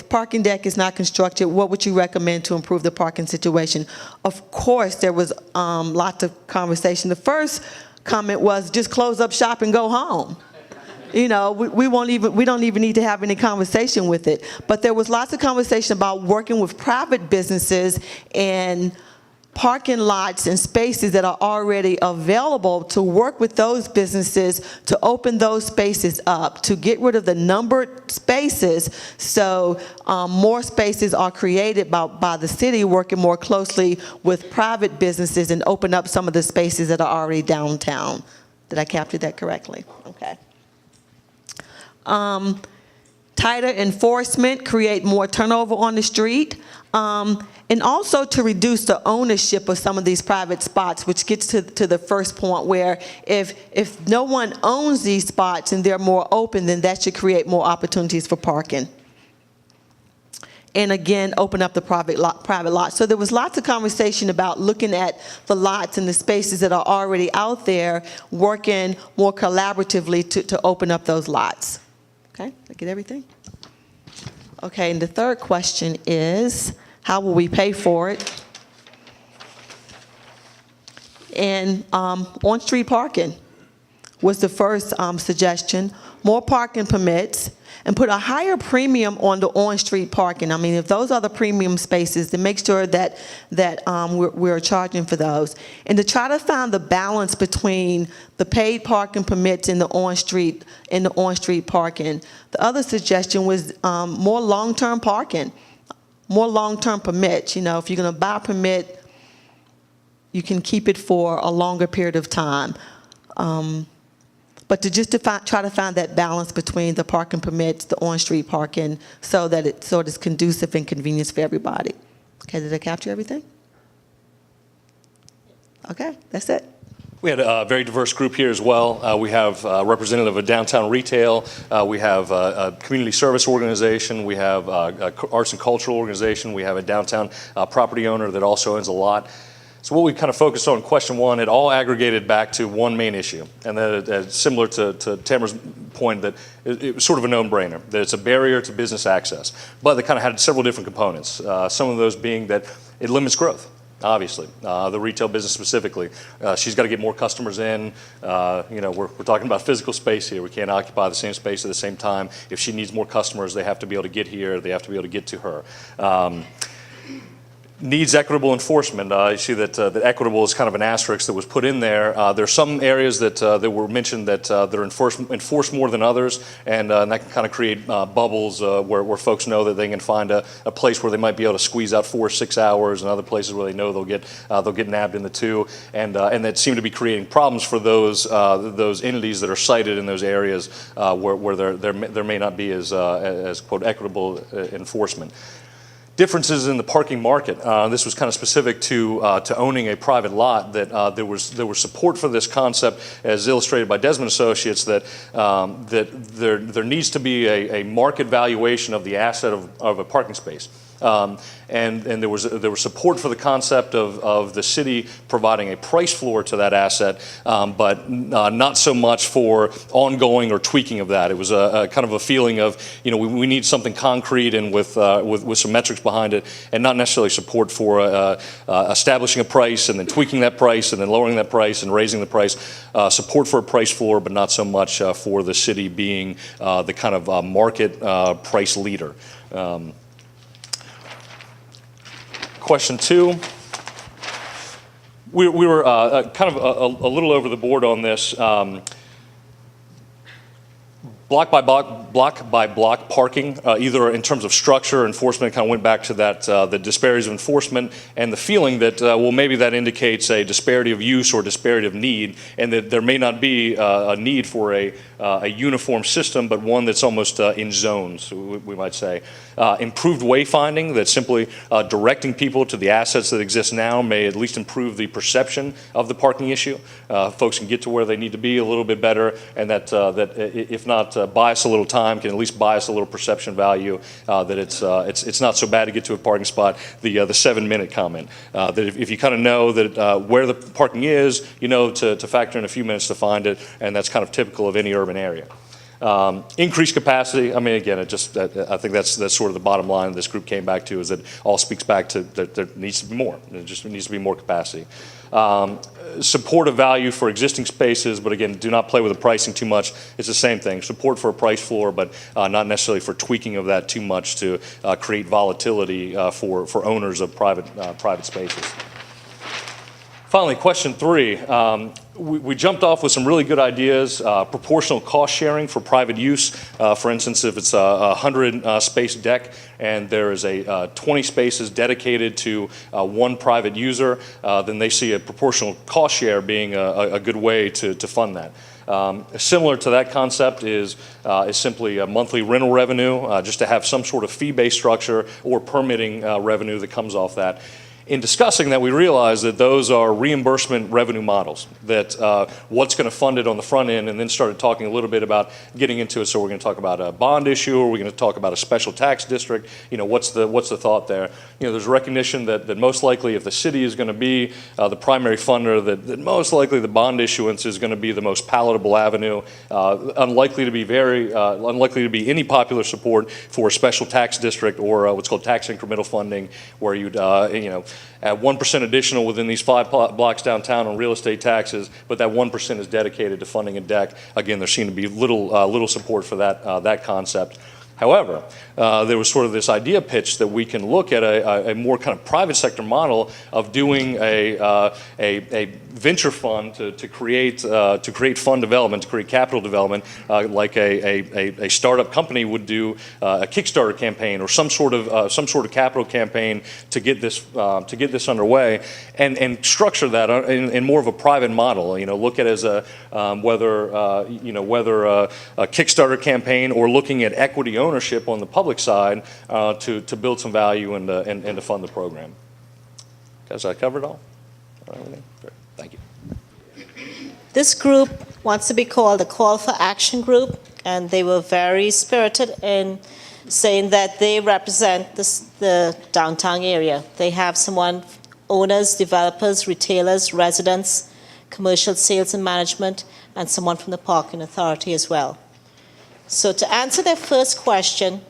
O: parking deck is not constructed, what would you recommend to improve the parking situation? Of course, there was lots of conversation. The first comment was just close up shop and go home. You know, we don't even need to have any conversation with it. But there was lots of conversation about working with private businesses and parking lots and spaces that are already available, to work with those businesses to open those spaces up, to get rid of the numbered spaces, so more spaces are created by the city, working more closely with private businesses, and open up some of the spaces that are already downtown. Did I capture that correctly? Okay. Tighter enforcement, create more turnover on the street, and also to reduce the ownership of some of these private spots, which gets to the first point, where if no one owns these spots and they're more open, then that should create more opportunities for parking. And again, open up the private lots. So there was lots of conversation about looking at the lots and the spaces that are already out there, working more collaboratively to open up those lots. Okay, did I get everything? Okay, and the third question is, how will we pay for it? And on-street parking was the first suggestion. More parking permits, and put a higher premium on the on-street parking. I mean, if those are the premium spaces, then make sure that we're charging for those. And to try to find the balance between the paid parking permits and the on-street parking. The other suggestion was more long-term parking, more long-term permits. You know, if you're going to buy a permit, you can keep it for a longer period of time. But to try to find that balance between the parking permits, the on-street parking, so that it's conducive and convenience for everybody. Okay, did I capture everything? Okay, that's it.
D: We had a very diverse group here as well. We have a representative of downtown retail. We have a community service organization. We have a arts and cultural organization. We have a downtown property owner that also owns a lot. So what we kind of focused on in question one, it all aggregated back to one main issue. And that similar to Tamara's point, that it was sort of a no-brainer, that it's a barrier to business access. But they kind of had several different components. Some of those being that it limits growth, obviously, the retail business specifically. She's got to get more customers in. You know, we're talking about physical space here. We can't occupy the same space at the same time. If she needs more customers, they have to be able to get here. They have to be able to get to her. Needs equitable enforcement. You see that equitable is kind of an asterisk that was put in there. There are some areas that were mentioned that they're enforced more than others, and that can kind of create bubbles where folks know that they can find a place where they might be able to squeeze out 4 or 6 hours, and other places where they know they'll get nabbed in the 2, and that seem to be creating problems for those entities that are cited in those areas where there may not be as quote equitable enforcement. Differences in the parking market. This was kind of specific to owning a private lot. That there was support for this concept, as illustrated by Desmond Associates, that there needs to be a market valuation of the asset of a parking space. And there was support for the concept of the city providing a price floor to that asset, but not so much for ongoing or tweaking of that. It was a kind of a feeling of, you know, we need something concrete and with some metrics behind it, and not necessarily support for establishing a price and then tweaking that price and then lowering that price and raising the price. Support for a price floor, but not so much for the city being the kind of market price leader. Question 2, we were kind of a little over the board on this. Block by block parking, either in terms of structure or enforcement, kind of went back to that, the disparities of enforcement and the feeling that, well, maybe that indicates a disparity of use or disparity of need, and that there may not be a need for a uniform system, but one that's almost in zones, we might say. Improved wayfinding, that simply directing people to the assets that exist now may at least improve the perception of the parking issue. Folks can get to where they need to be a little bit better, and that if not buy us a little time, can at least buy us a little perception value, that it's not so bad to get to a parking spot. The 7-minute comment, that if you kind of know that where the parking is, you know to factor in a few minutes to find it, and that's kind of typical of any urban area. Increased capacity, I mean, again, I think that's sort of the bottom line this group came back to, is that all speaks back to that there needs to be more. There just needs to be more capacity. Support of value for existing spaces, but again, do not play with the pricing too much. It's the same thing. Support for a price floor, but not necessarily for tweaking of that too much to create volatility for owners of private spaces. Finally, question 3. We jumped off with some really good ideas. Proportional cost sharing for private use. For instance, if it's a 100 space deck and there is a 20 spaces dedicated to one private user, then they see a proportional cost share being a good way to fund that. Similar to that concept is simply a monthly rental revenue, just to have some sort of fee-based structure or permitting revenue that comes off that. In discussing that, we realized that those are reimbursement revenue models, that what's going to fund it on the front end, and then started talking a little bit about getting into it. So we're going to talk about a bond issue, or we're going to talk about a special tax district. What's the thought there? There's recognition that most likely if the city is going to be the primary funder, that most likely the bond issuance is going to be the most palatable avenue, unlikely to be any popular support for a special tax district or what's called tax incremental funding, where you'd at 1% additional within these 5 blocks downtown on real estate taxes, but that 1% is dedicated to funding a deck. Again, there seemed to be little support for that concept. However, there was sort of this idea pitch that we can look at a more kind of private sector model of doing a venture fund to create fund development, to create capital development, like a startup company would do a Kickstarter campaign or some sort of capital campaign to get this underway, and structure that in more of a private model. Look at it as whether a Kickstarter campaign or looking at equity ownership on the public side to build some value and to fund the program. Has I covered all? Thank you.
P: This group wants to be called a Call for Action Group, and they were very spirited in saying that they represent the downtown area. They have owners, developers, retailers, residents, commercial sales and management, and someone from the parking authority as well. So to answer their first question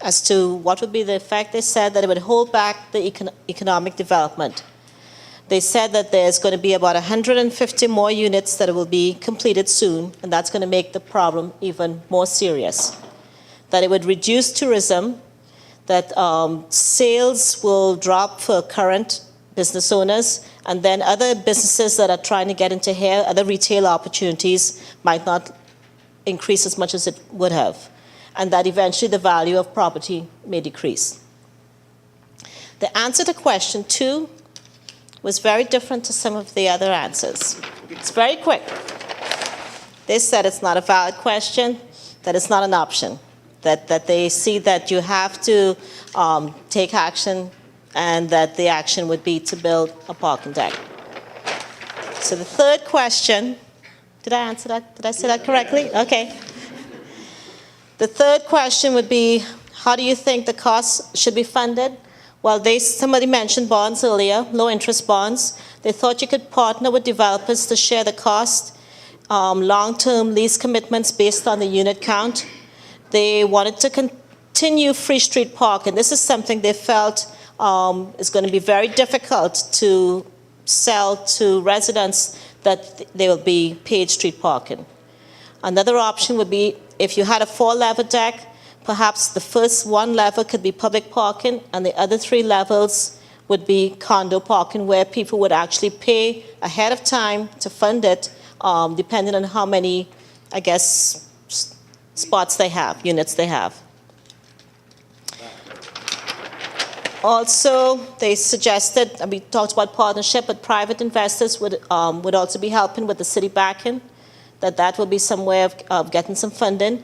P: as to what would be the effect, they said that it would hold back the economic development. They said that there's going to be about 150 more units that will be completed soon, and that's going to make the problem even more serious. That it would reduce tourism, that sales will drop for current business owners, and then other businesses that are trying to get into here, other retail opportunities might not increase as much as it would have, and that eventually the value of property may decrease. The answer to question 2 was very different to some of the other answers. It's very quick. They said it's not a valid question, that it's not an option, that they see that you have to take action, and that the action would be to build a parking deck. So the third question, did I answer that? Did I say that correctly? Okay. The third question would be, how do you think the costs should be funded? Well, somebody mentioned bonds earlier, low-interest bonds. They thought you could partner with developers to share the cost, long-term lease commitments based on the unit count. They wanted to continue free street parking. This is something they felt is going to be very difficult to sell to residents, that they will be paid street parking. Another option would be if you had a 4-level deck, perhaps the first 1 level could be public parking, and the other 3 levels would be condo parking, where people would actually pay ahead of time to fund it, depending on how many, spots they have, units they have. Also, they suggested, and we talked about partnership, but private investors would also be helping with the city backing, that would be some way of getting some funding.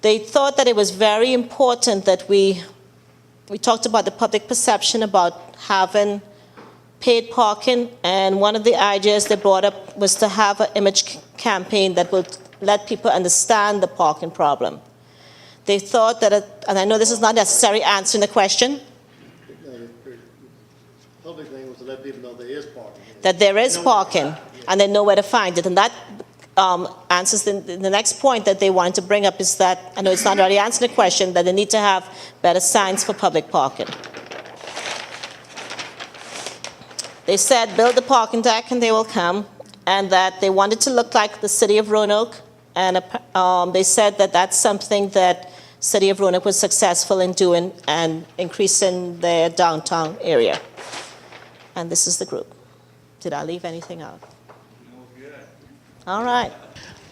P: They thought that it was very important that we talked about the public perception about having paid parking, and one of the ideas they brought up was to have an image campaign that would let people understand the parking problem. They thought that, and I know this is not necessarily answering the question, public thing was to let people know there is parking. That there is parking, and they know where to find it. And that answers the next point that they wanted to bring up is that, I know it's not already answering the question, that they need to have better signs for public parking. They said build the parking deck and they will come, and that they wanted to look like the city of Roanoke, and they said that that's something that city of Roanoke was successful in doing and increasing their downtown area. And this is the group. Did I leave anything out? All right.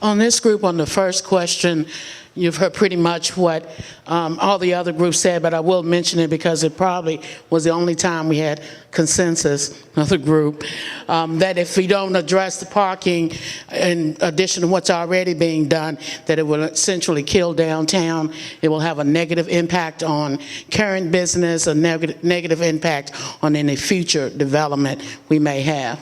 Q: On this group, on the first question, you've heard pretty much what all the other groups said, but I will mention it because it probably was the only time we had consensus of the group, that if we don't address the parking in addition to what's already being done, that it will essentially kill downtown. It will have a negative impact on current business, a negative impact on any future development we may have.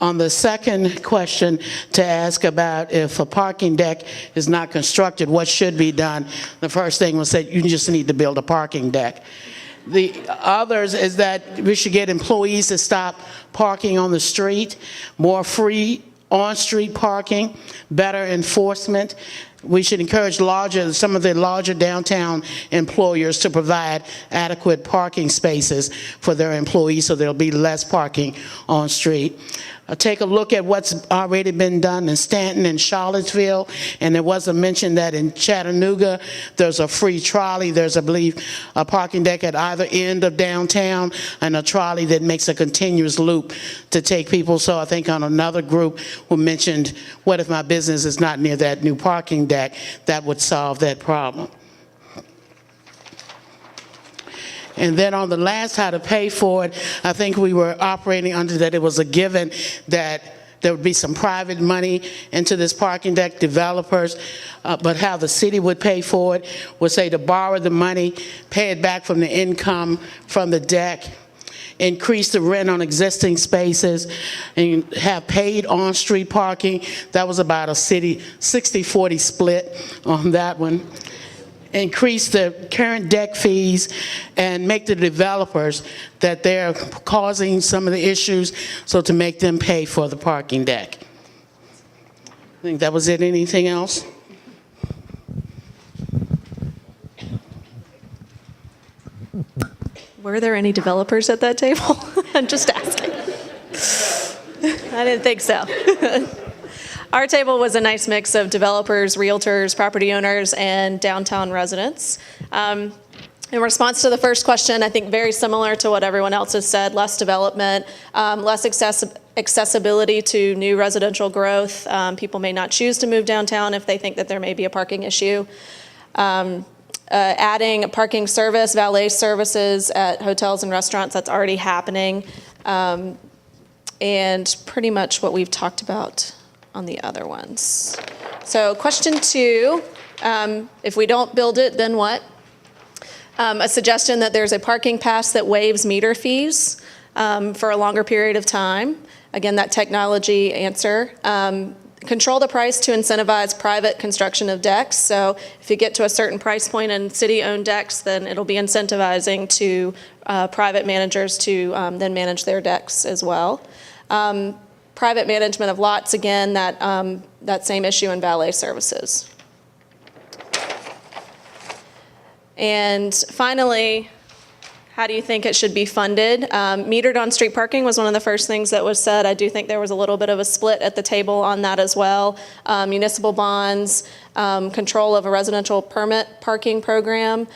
Q: On the second question to ask about if a parking deck is not constructed, what should be done? The first thing was that you just need to build a parking deck. The others is that we should get employees to stop parking on the street, more free on-street parking, better enforcement. We should encourage some of the larger downtown employers to provide adequate parking spaces for their employees so there'll be less parking on street. Take a look at what's already been done in Stanton and Charlottesville, and there was a mention that in Chattanooga there's a free trolley. There's, I believe, a parking deck at either end of downtown and a trolley that makes a continuous loop to take people. So I think on another group who mentioned, what if my business is not near that new parking deck? That would solve that problem. And then on the last, how to pay for it, I think we were operating under that it was a given that there would be some private money into this parking deck, developers, but how the city would pay for it would say to borrow the money, pay it back from the income from the deck, increase the rent on existing spaces, and have paid on-street parking. That was about a city 60-40 split on that one. Increase the current deck fees and make the developers that they're causing some of the issues, so to make them pay for the parking deck. I think that was it. Anything else?
R: Were there any developers at that table? I'm just asking. I didn't think so. Our table was a nice mix of developers, realtors, property owners, and downtown residents. In response to the first question, I think very similar to what everyone else has said, less development, less accessibility to new residential growth. People may not choose to move downtown if they think that there may be a parking issue. Adding a parking service, valet services at hotels and restaurants, that's already happening. And pretty much what we've talked about on the other ones. So question 2, if we don't build it, then what? A suggestion that there's a parking pass that waives meter fees for a longer period of time. Again, that technology answer. Control the price to incentivize private construction of decks. So if you get to a certain price point in city-owned decks, then it'll be incentivizing to private managers to then manage their decks as well. Private management of lots, again, that same issue in valet services. And finally, how do you think it should be funded? Metered on-street parking was one of the first things that was said. I do think there was a little bit of a split at the table on that as well. Municipal bonds, control of a residential permit parking program,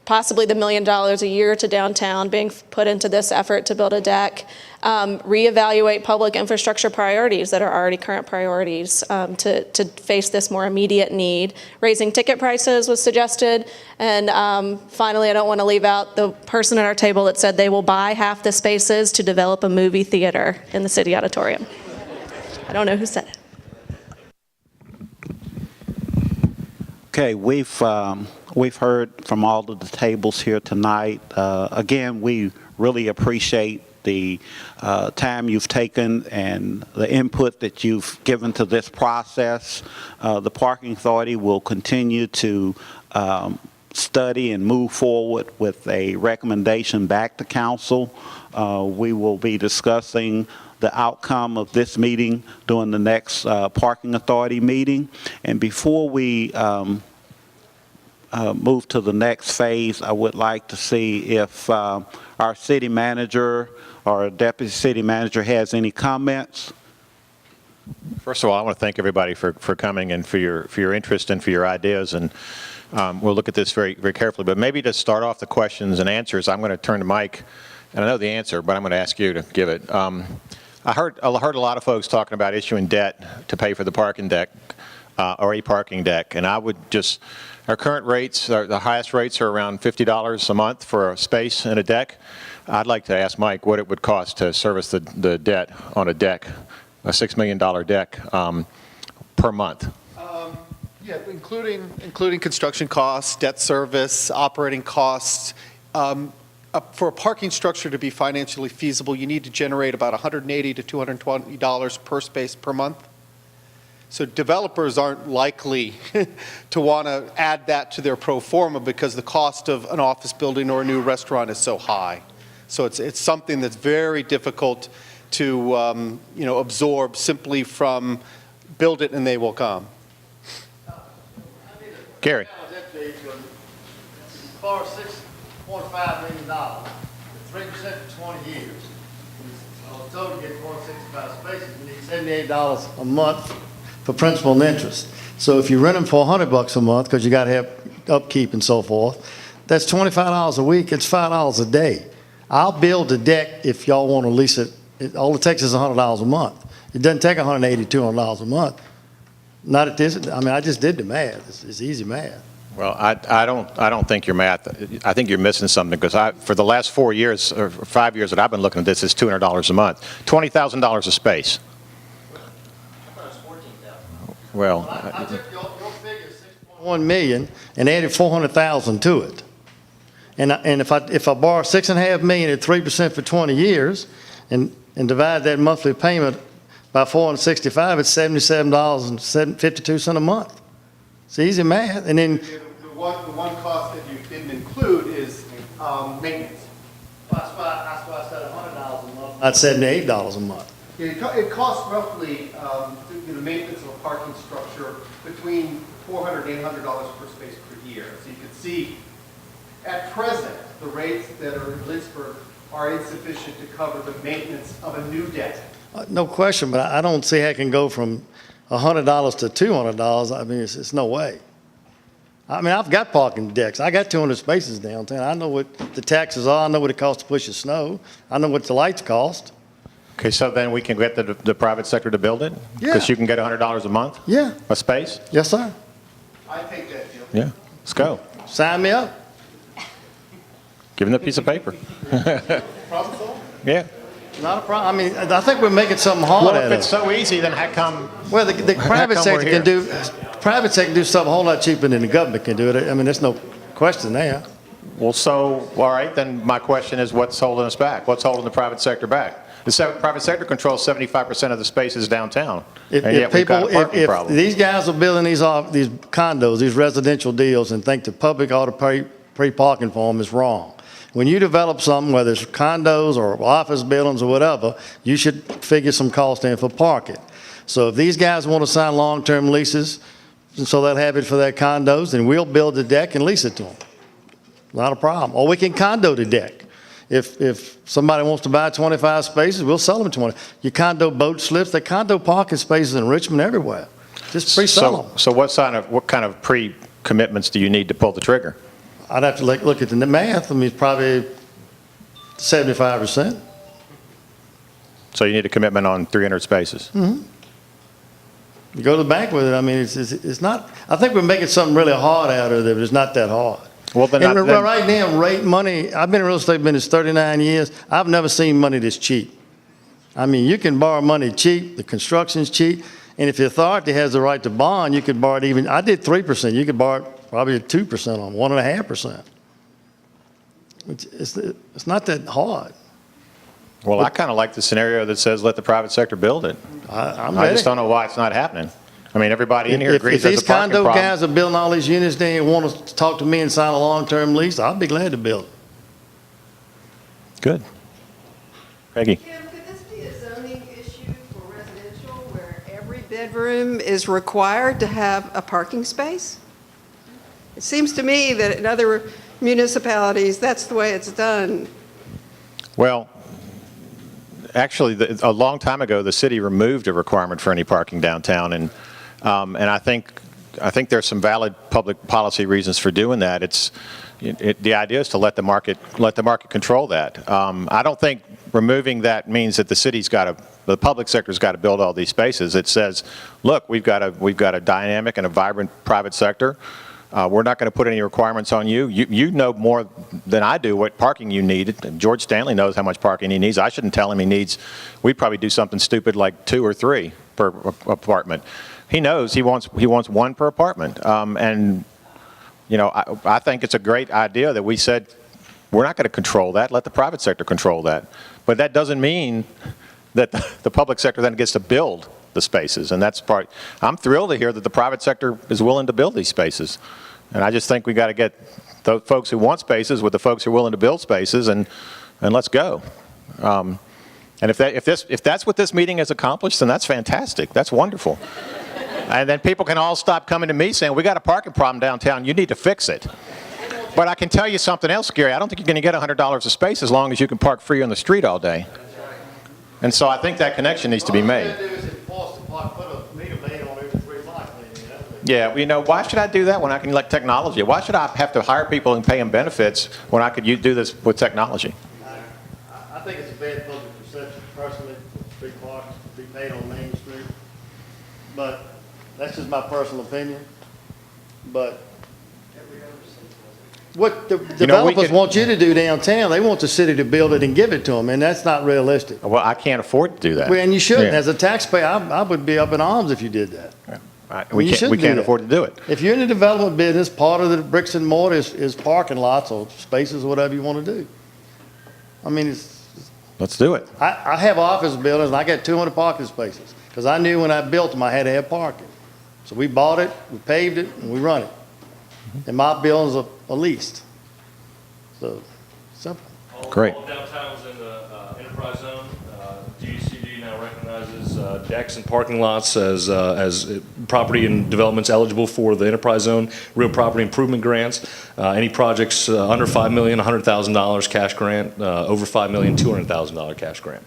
R: possibly the $1 million a year to downtown being put into this effort to build a deck. Reevaluate public infrastructure priorities that are already current priorities to face this more immediate need. Raising ticket prices was suggested. And finally, I don't want to leave out the person at our table that said they will buy half the spaces to develop a movie theater in the city auditorium. I don't know who said it.
B: Okay, we've heard from all of the tables here tonight. Again, we really appreciate the time you've taken and the input that you've given to this process. The Parking Authority will continue to study and move forward with a recommendation back to council. We will be discussing the outcome of this meeting during the next Parking Authority meeting. And before we move to the next phase, I would like to see if our city manager or deputy city manager has any comments.
S: First of all, I want to thank everybody for coming and for your interest and for your ideas, and we'll look at this very, very carefully. But maybe to start off the questions and answers, I'm going to turn to Mike, and I know the answer, but I'm going to ask you to give it. I heard a lot of folks talking about issuing debt to pay for the parking deck or a parking deck, and I would just, our current rates, the highest rates are around $50 a month for a space and a deck. I'd like to ask Mike what it would cost to service the debt on a deck, a $6 million deck per month.
E: Yeah, including construction costs, debt service, operating costs. For a parking structure to be financially feasible, you need to generate about $180 to $220 per space per month. So developers aren't likely to want to add that to their pro forma because the cost of an office building or a new restaurant is so high. So it's something that's very difficult to absorb simply from build it and they will come.
S: Gary.
T: For $6.5 million, 3% for 20 years. I was told to get 465 spaces, you need $78 a month for principal and interest. So if you rent them for $100 a month, because you got to have upkeep and so forth, that's $25 a week. It's $5 a day. I'll build a deck if y'all want to lease it. All it takes is $100 a month. It doesn't take $180, $200 a month. Not at this. I mean, I just did the math. It's easy math.
S: Well, I don't think your math. I think you're missing something because for the last 4 years or 5 years that I've been looking at this, it's $200 a month, $20,000 a space. Well,
T: I took your figure, 6.1 million, and added 400,000 to it. And if I borrow $6.5 million at 3% for 20 years, and divide that monthly payment by 465, it's $77.52 a month. It's easy math. And then
E: The one cost that you didn't include is maintenance.
T: that's why I said $100 a month. Not $78 a month.
E: Yeah, it costs roughly the maintenance of a parking structure between $400 and $800 per space per year. So you can see at present the rates that are in Lynchburg are insufficient to cover the maintenance of a new deck.
T: No question, but I don't see how it can go from $100 to $200. I mean, it's no way. I mean, I've got parking decks. I got 200 spaces downtown. I know what the taxes are. I know what it costs to push the snow. I know what the lights cost.
S: okay, so then we can get the private sector to build it?
T: Yeah.
S: Because you can get $100 a month?
T: Yeah.
S: A space?
T: Yes, sir.
E: I take that, Jim.
S: Yeah, let's go.
T: Sign me up.
S: Give them the piece of paper.
E: Problem solved?
S: Yeah.
T: Not a problem. I mean, I think we're making something hard
S: Well,
T: out
S: if
T: of
S: it's
T: it.
S: so easy, then how come?
T: Well, the private
S: come
T: sector
S: we're
T: can
S: here?
T: private sector can do something a whole lot cheaper than the government can do it. I mean, there's no question there.
S: Well, so, all right, then my question is what's holding us back? What's holding the private sector back? The private sector controls 75% of the spaces downtown, and yet we've got a parking problem.
T: These guys are building these condos, these residential deals, and think the public ought to pay pre-parking for them is wrong. When you develop something, whether it's condos or office buildings or whatever, you should figure some cost in for parking. So if these guys want to sign long-term leases, so they'll have it for their condos, then we'll build the deck and lease it to them. Not a problem. Or we can condo the deck. If somebody wants to buy 25 spaces, we'll sell them 20. Your condo boat slips, they're condo parking spaces in Richmond everywhere. Just pre-sell them.
S: So what kind of pre-commitments do you need to pull the trigger?
T: I'd have to look at the math. I mean, it's probably 75%.
S: So you need a commitment on 300 spaces?
T: Mm-hmm. You go to the bank with it. I mean, it's not, I think we're making something really hard out of it, but it's not that hard.
S: Well, then,
T: and right now, rate money, I've been in real estate business 39 years. I've never seen money this cheap. I mean, you can borrow money cheap. The construction's cheap. And if the authority has the right to bond, you could borrow it even, I did 3%. You could borrow it probably at 2% on 1.5%. It's not that hard.
S: Well, I kind of like the scenario that says let the private sector build it.
T: I'm
S: I
T: ready.
S: just don't know why it's not happening. I mean, everybody in here
T: If
S: agrees there's
T: these
S: a parking
T: condo
S: problem.
T: guys are building all these units, they want to talk to me and sign a long-term lease, I'll be glad to build it.
S: Good. Peggy?
U: Kim, could this be a zoning issue for residential where every bedroom is required to have a parking space? It seems to me that in other municipalities, that's the way it's done.
S: Well, actually, a long time ago, the city removed a requirement for any parking downtown, and I think there's some valid public policy reasons for doing that. The idea is to let the market control that. I don't think removing that means that the public sector's got to build all these spaces. It says, look, we've got a dynamic and a vibrant private sector. We're not going to put any requirements on you. You know more than I do what parking you need. George Stanley knows how much parking he needs. I shouldn't tell him he needs. We'd probably do something stupid like 2 or 3 per apartment. He knows he wants 1 per apartment. And you know, I think it's a great idea that we said we're not going to control that. Let the private sector control that. But that doesn't mean that the public sector then gets to build the spaces, and that's part. I'm thrilled to hear that the private sector is willing to build these spaces, and I just think we got to get the folks who want spaces with the folks who are willing to build spaces, and let's go. And if that's what this meeting has accomplished, then that's fantastic. That's wonderful. And then people can all stop coming to me saying, we got a parking problem downtown, you need to fix it. But I can tell you something else, Gary. I don't think you're going to get $100 a space as long as you can park free on the street all day. And so I think that connection needs to be made. Yeah, well, you know, why should I do that when I can elect technology? Why should I have to hire people and pay them benefits when I could do this with technology?
T: I think it's a bad public perception, personally, big parks be paid on Main Street. But that's just my personal opinion. But what the developers want you to do downtown, they want the city to build it and give it to them, and that's not realistic.
S: Well, I can't afford to do that.
T: Well, and you shouldn't.
S: Yeah.
T: As a taxpayer, I would be up in arms if you did that.
S: Yeah. We can't afford to do it.
T: If you're in the development business, part of the bricks and mortar is parking lots or spaces, whatever you want to do. I mean,
S: Let's do it.
T: I have office buildings, and I got 200 parking spaces, because I knew when I built them, I had to have parking. So we bought it, we paved it, and we run it. And my buildings are leased. So, simple.
S: Great.
D: All downtowns in the enterprise zone. DCD now recognizes decks and parking lots as property and developments eligible for the enterprise zone real property improvement grants. Any projects under $5 million, $100,000 cash grant. Over $5 million, $200,000 cash grant.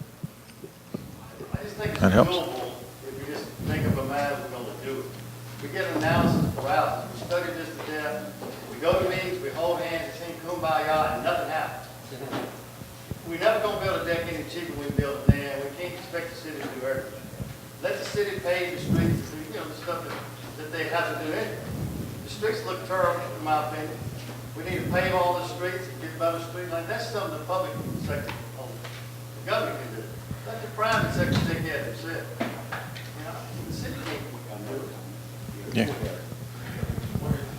S: That helps.
T: If we just think of a man, we're going to do it. We get an analysis paralysis. We study this to death. We go to meetings, we hold hands, we sing kumbaya, and nothing happens. We're never going to build a deck any cheaper than we build it now. We can't expect the city to do everything. Let the city pave the streets, you know, the stuff that they have to do anyway. The streets look terrible, in my opinion. We need to pave all the streets and get better street lighting. That's something the public sector, the government can do. Let the private sector take care of themselves. You know, the city can't do it.
S: Yeah.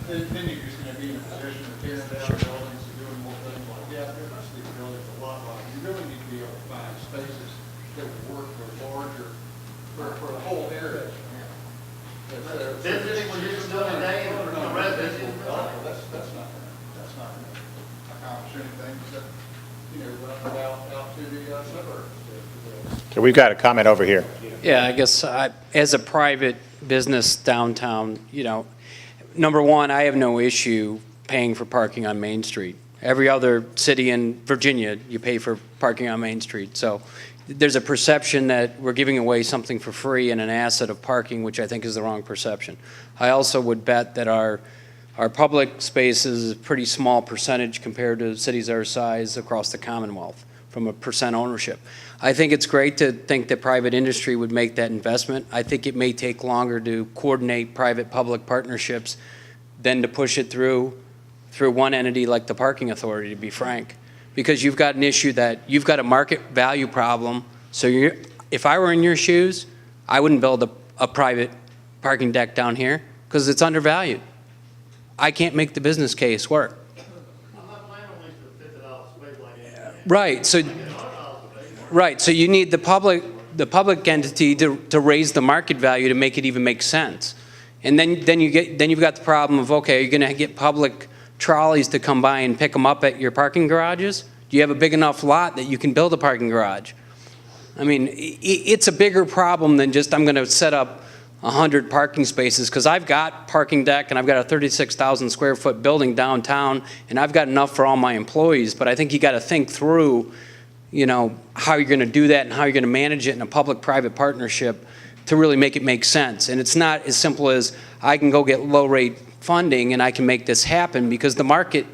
V: Then you're just going to be in a position of tearing down buildings and doing more things like that. There must be buildings a lot like, you really need to be able to find spaces that would work for larger, for the whole area.
T: Visiting when you're still in day and the residents.
V: That's not going to accomplish anything except, you know, run out to the suburbs.
S: So we've got a comment over here.
G: Yeah, I guess as a private business downtown, you know, number one, I have no issue paying for parking on Main Street. Every other city in Virginia, you pay for parking on Main Street. So there's a perception that we're giving away something for free and an asset of parking, which I think is the wrong perception. I also would bet that our public space is a pretty small percentage compared to cities our size across the Commonwealth from a percent ownership. I think it's great to think that private industry would make that investment. I think it may take longer to coordinate private-public partnerships than to push it through one entity like the parking authority, to be frank. Because you've got an issue that you've got a market value problem. So if I were in your shoes, I wouldn't build a private parking deck down here because it's undervalued. I can't make the business case work. Right. So you need the the public entity to raise the market value to make it even make sense. And then you've got the problem of, okay, are you going to get public trolleys to come by and pick them up at your parking garages? Do you have a big enough lot that you can build a parking garage? I mean, it's a bigger problem than just I'm going to set up 100 parking spaces, because I've got parking deck and I've got a 36,000 square foot building downtown and I've got enough for all my employees. But I think you got to think through, how you're going to do that and how you're going to manage it in a public-private partnership to really make it make sense. And it's not as simple as I can go get low-rate funding and I can make this happen, because the market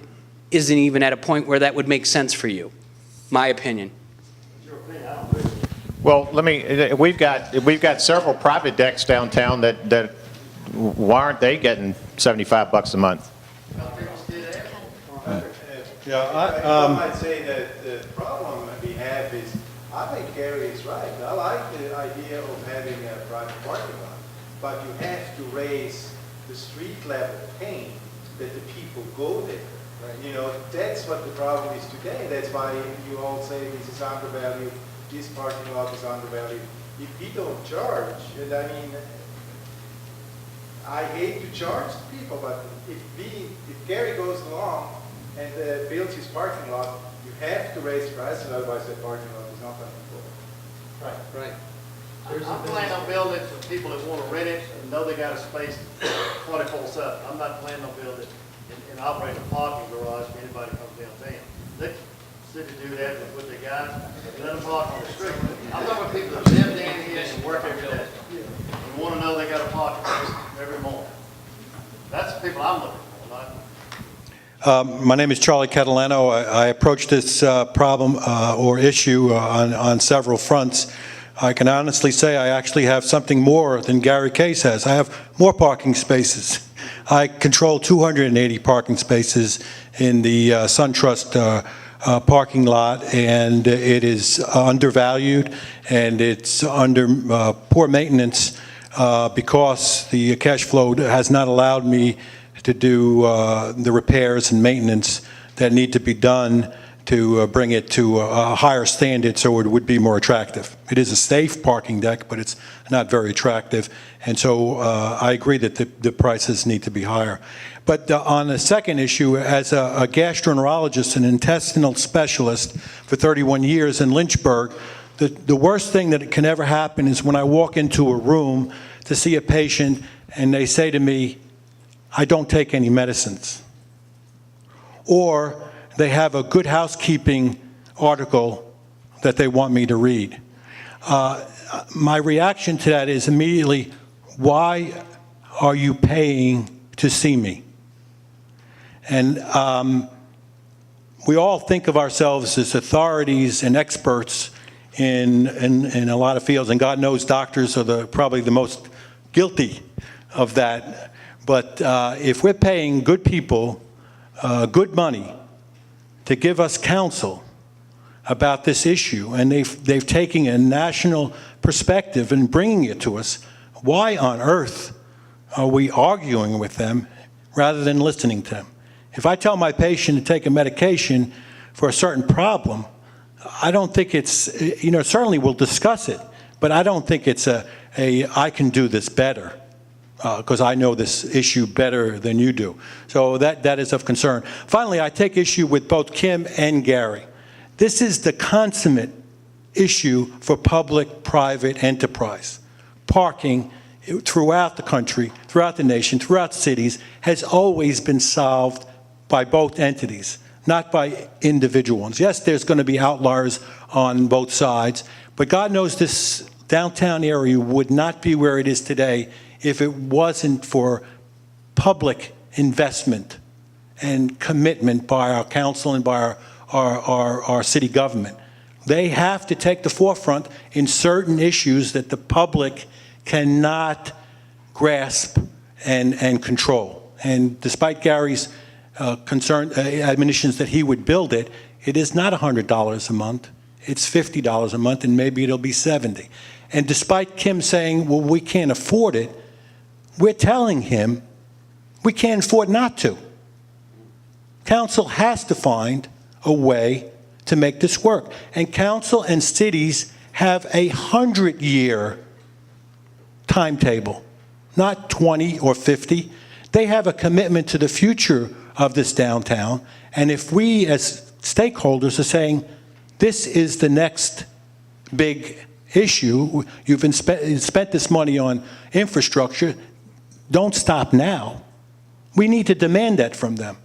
G: isn't even at a point where that would make sense for you, my opinion.
S: Well, we've got several private decks downtown that why aren't they getting $75 a month?
I: I might say that the problem we have is, I think Gary is right. I like the idea of having a private parking lot, but you have to raise the street level paint that the people go there. Right? That's what the problem is today. That's why you all say this is undervalued. This parking lot is undervalued. If we don't charge, and I hate to charge the people, but if Gary goes along and builds his parking lot, you have to raise prices, otherwise that parking lot is not going to go.
V: Right.
A: I'm planning on building it for people that want to rent it and know they got a space 24/7. I'm not planning on building it and operating a parking garage for anybody who comes downtown. They city do that with the guys, let them park on the street. I'm talking about people that live down here and work every day and want to know they got a parking place every morning. That's the people I'm looking for.
C: My name is Charlie Catalano. I approached this problem or issue on several fronts. I can honestly say I actually have something more than Gary Case has. I have more parking spaces. I control 280 parking spaces in the SunTrust parking lot, and it is undervalued and it's under poor maintenance because the cash flow has not allowed me to do the repairs and maintenance that need to be done to bring it to a higher standard so it would be more attractive. It is a safe parking deck, but it's not very attractive. And so I agree that the prices need to be higher. But on the second issue, as a gastroenterologist and intestinal specialist for 31 years in Lynchburg, the worst thing that can ever happen is when I walk into a room to see a patient and they say to me, I don't take any medicines. Or they have a good housekeeping article that they want me to read. My reaction to that is immediately, why are you paying to see me? And we all think of ourselves as authorities and experts in a lot of fields, and God knows doctors are probably the most guilty of that. But if we're paying good people good money to give us counsel about this issue, and they've taken a national perspective and bringing it to us, why on earth are we arguing with them rather than listening to them? If I tell my patient to take a medication for a certain problem, I don't think it's, certainly we'll discuss it, but I don't think it's I can do this better because I know this issue better than you do. So that is of concern. Finally, I take issue with both Kim and Gary. This is the consummate issue for public-private enterprise. Parking throughout the country, throughout the nation, throughout cities has always been solved by both entities, not by individual ones. Yes, there's going to be outliers on both sides, but God knows this downtown area would not be where it is today if it wasn't for public investment and commitment by our council and by our city government. They have to take the forefront in certain issues that the public cannot grasp and control. And despite Gary's admonitions that he would build it, it is not $100 a month. It's $50 a month, and maybe it'll be $70. And despite Kim saying, well, we can't afford it, we're telling him we can't afford not to. Council has to find a way to make this work. And council and cities have a 100-year timetable, not 20 or 50. They have a commitment to the future of this downtown. And if we as stakeholders are saying, this is the next big issue, you've spent this money on infrastructure, don't stop now. We need to demand that from them.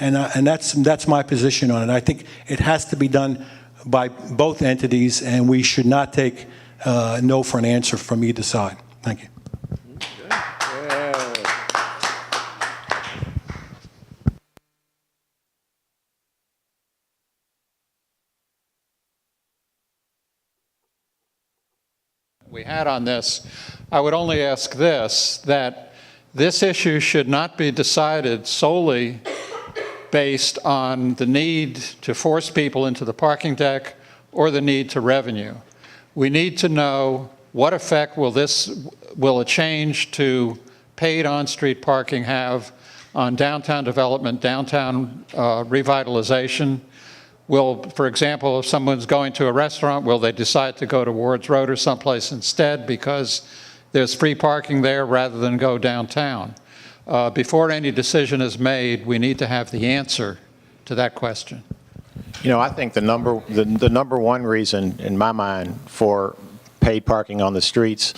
C: And that's my position on it. I think it has to be done by both entities, and we should not take no for an answer from either side. Thank you.
V: We had on this, I would only ask this, that this issue should not be decided solely based on the need to force people into the parking deck or the need to revenue. We need to know what effect will a change to paid on-street parking have on downtown development, downtown revitalization. Will, for example, if someone's going to a restaurant, will they decide to go to Ward's Road or someplace instead because there's free parking there rather than go downtown? Before any decision is made, we need to have the answer to that question.
S: You know, I think the number one reason in my mind for paid parking on the streets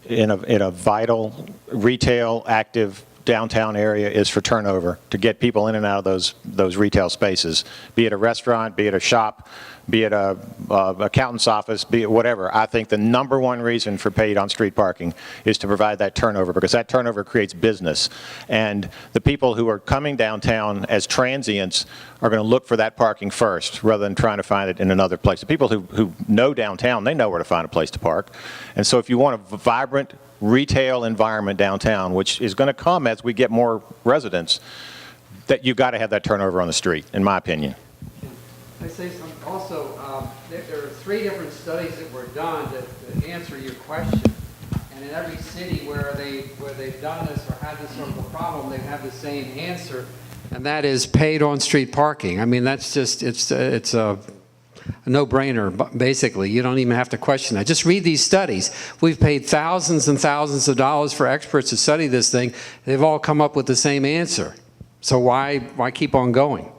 S: in a vital, retail, active downtown area is for turnover, to get people in and out of those retail spaces, be it a restaurant, be it a shop, be it a accountant's office, be it whatever. I think the number one reason for paid on-street parking is to provide that turnover, because that turnover creates business. And the people who are coming downtown as transients are going to look for that parking first rather than trying to find it in another place. The people who know downtown, they know where to find a place to park. And so if you want a vibrant retail environment downtown, which is going to come as we get more residents, that you've got to have that turnover on the street, in my opinion.
F: I say something also, there are 3 different studies that were done to answer your question. And in every city where they've done this or had this sort of a problem, they have the same answer, and that is paid on-street parking. I mean, that's just, it's a no-brainer, basically. You don't even have to question that. Just read these studies. We've paid thousands and thousands of dollars for experts to study this thing. They've all come up with the same answer. So why keep on going?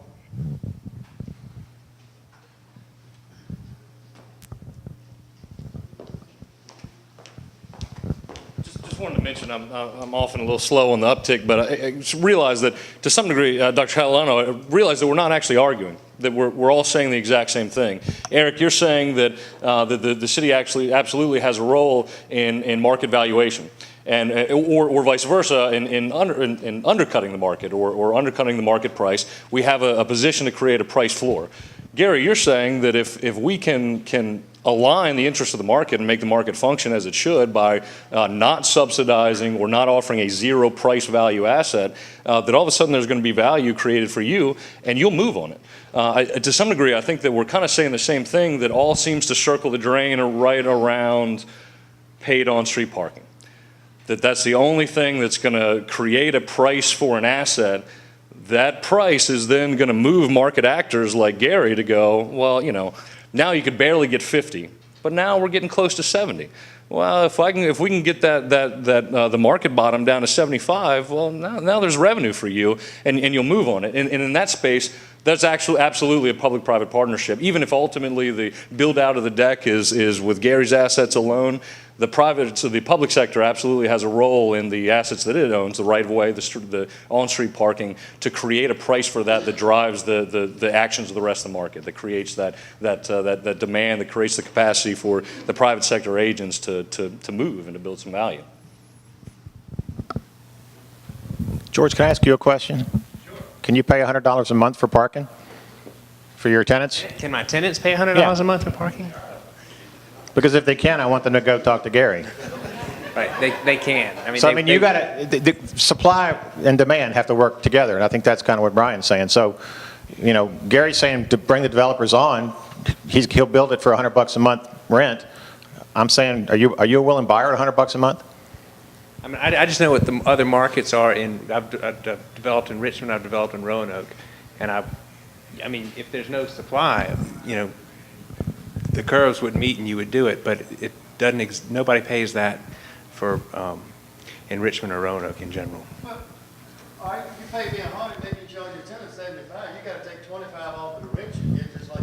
D: Just wanted to mention, I'm often a little slow on the uptick, but I just realize that to some degree, Dr. Catalano, I realize that we're not actually arguing, that we're all saying the exact same thing. Eric, you're saying that the city actually absolutely has a role in market valuation, and or vice versa in undercutting the market or undercutting the market price. We have a position to create a price floor. Gary, you're saying that if we can align the interests of the market and make the market function as it should by not subsidizing or not offering a zero price value asset, that all of a sudden there's going to be value created for you and you'll move on it. To some degree, I think that we're kind of saying the same thing, that all seems to circle the drain right around paid on-street parking. That's the only thing that's going to create a price for an asset. That price is then going to move market actors like Gary to go, well, you know, now you could barely get 50, but now we're getting close to 70. Well, if we can get the market bottom down to 75, well, now there's revenue for you, and you'll move on it. And in that space, that's actually absolutely a public-private partnership. Even if ultimately the build out of the deck is with Gary's assets alone, the public sector absolutely has a role in the assets that it owns, the right-of-way, the on-street parking, to create a price for that drives the actions of the rest of the market, that creates that demand, that creates the capacity for the private sector agents to move and to build some value.
S: George, can I ask you a question? Sure. Can you pay $100 a month for parking for your tenants?
M: Can my tenants pay $100 a month for parking?
S: Because if they can, I want them to go talk to Gary.
M: Right, they can. I mean,
S: so, you got to, the supply and demand have to work together, and I think that's kind of what Brian's saying. So, you know, Gary's saying to bring the developers on, he'll build it for $100 a month rent. I'm saying, are you a willing buyer at $100 a month?
M: I mean, I just know what the other markets are I've developed in Richmond, I've developed in Roanoke, and I mean, if there's no supply, you know, the curves would meet and you would do it, but it doesn't, nobody pays that for in Richmond or Roanoke in general.
A: Well, all right, you pay me 100, then you charge your tenant 75, you gotta take 25 off of the rent you get, just like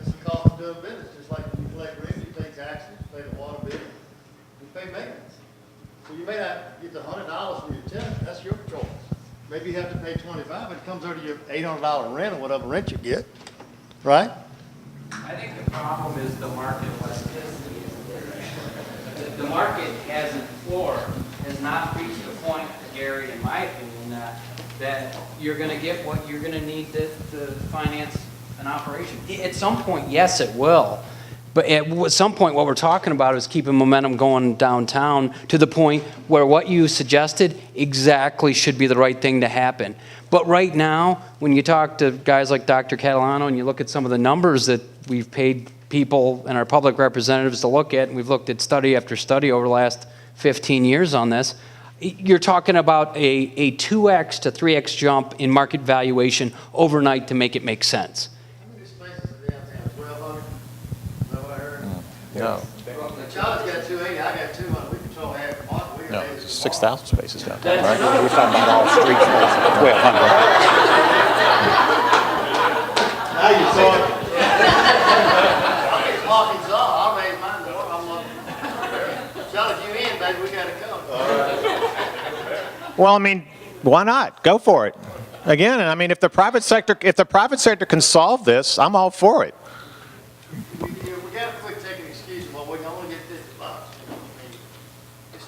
A: it's the cost of doing business, just like when you collect rent, you pay taxes, you pay the water bill, you pay maintenance. So you may not get the $100 from your tenant, that's your choice. Maybe you have to pay 25, but it comes out of your $800 rent or whatever rent you get, right?
G: I think the problem is the market elasticity. The market hasn't floored, has not reached the point, Gary, in my opinion, that you're going to get what you're going to need to finance an operation. At some point, yes, it will. But at some point, what we're talking about is keeping momentum going downtown to the point where what you suggested exactly should be the right thing to happen. But right now, when you talk to guys like Dr. Catalano and you look at some of the numbers that we've paid people and our public representatives to look at, and we've looked at study after study over the last 15 years on this, you're talking about a 2x to 3x jump in market valuation overnight to make it make sense.
S: No.
A: Charlie's got 280, I got 200, we control half the market.
S: No, 6,000 spaces downtown, right? We're talking about all street spaces. 1,200.
A: Now you're talking. I'm parking czar, I'll raise mine door, I'm like, Charlie, you in, baby, we gotta come.
S: Well, I mean, why not? Go for it. Again, and I mean, if the private sector can solve this, I'm all for it.
A: We gotta quit taking excuses, well, we can only get $50.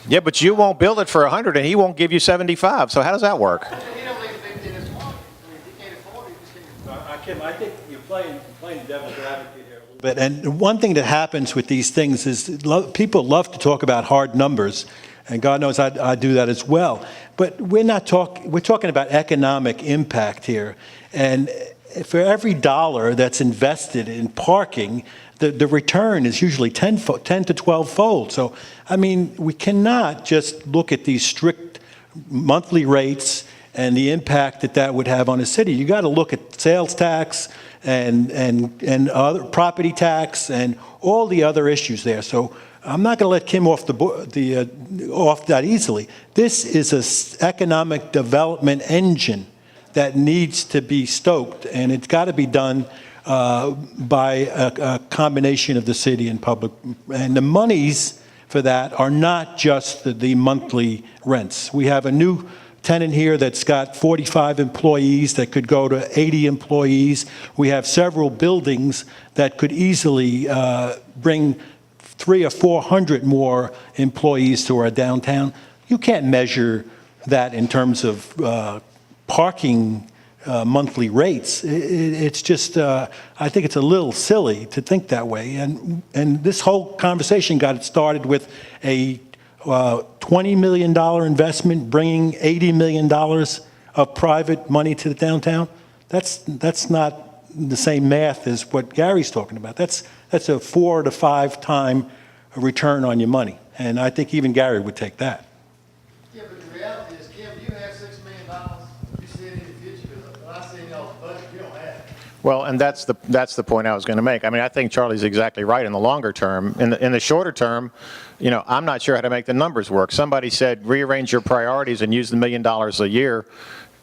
S: Yeah, but you won't build it for 100 and he won't give you 75. So how does that work?
A: He don't leave 50 in his market. I mean, if he can't afford it, he just can't.
H: Kim, I think you're playing devil's advocate here a little bit. And one thing that happens with these things is people love to talk about hard numbers, and God knows I do that as well. But we're talking about economic impact here, and for every dollar that's invested in parking, the return is usually 10 to 12 fold. So, I mean, we cannot just look at these strict monthly rates and the impact that would have on a city. You got to look at sales tax and other property tax and all the other issues there. So I'm not going to let Kim off off that easily. This is an economic development engine that needs to be stoked, and it's got to be done by a combination of the city and public. And the monies for that are not just the monthly rents. We have a new tenant here that's got 45 employees that could go to 80 employees. We have several buildings that could easily bring 300 or 400 more employees to our downtown. You can't measure that in terms of parking monthly rates. It's just, I think it's a little silly to think that way. And this whole conversation got started with a $20 million investment, bringing $80 million of private money to the downtown. That's not the same math as what Gary's talking about. That's a 4 to 5 time return on your money. And I think even Gary would take that.
A: Yeah, but the reality is, Kim, you have $6 million, you see it in the future, but I see in y'all's budget, you don't have it.
S: Well, and that's the point I was going to make. I mean, I think Charlie's exactly right in the longer term. In the shorter term, you know, I'm not sure how to make the numbers work. Somebody said rearrange your priorities and use the $1 million a year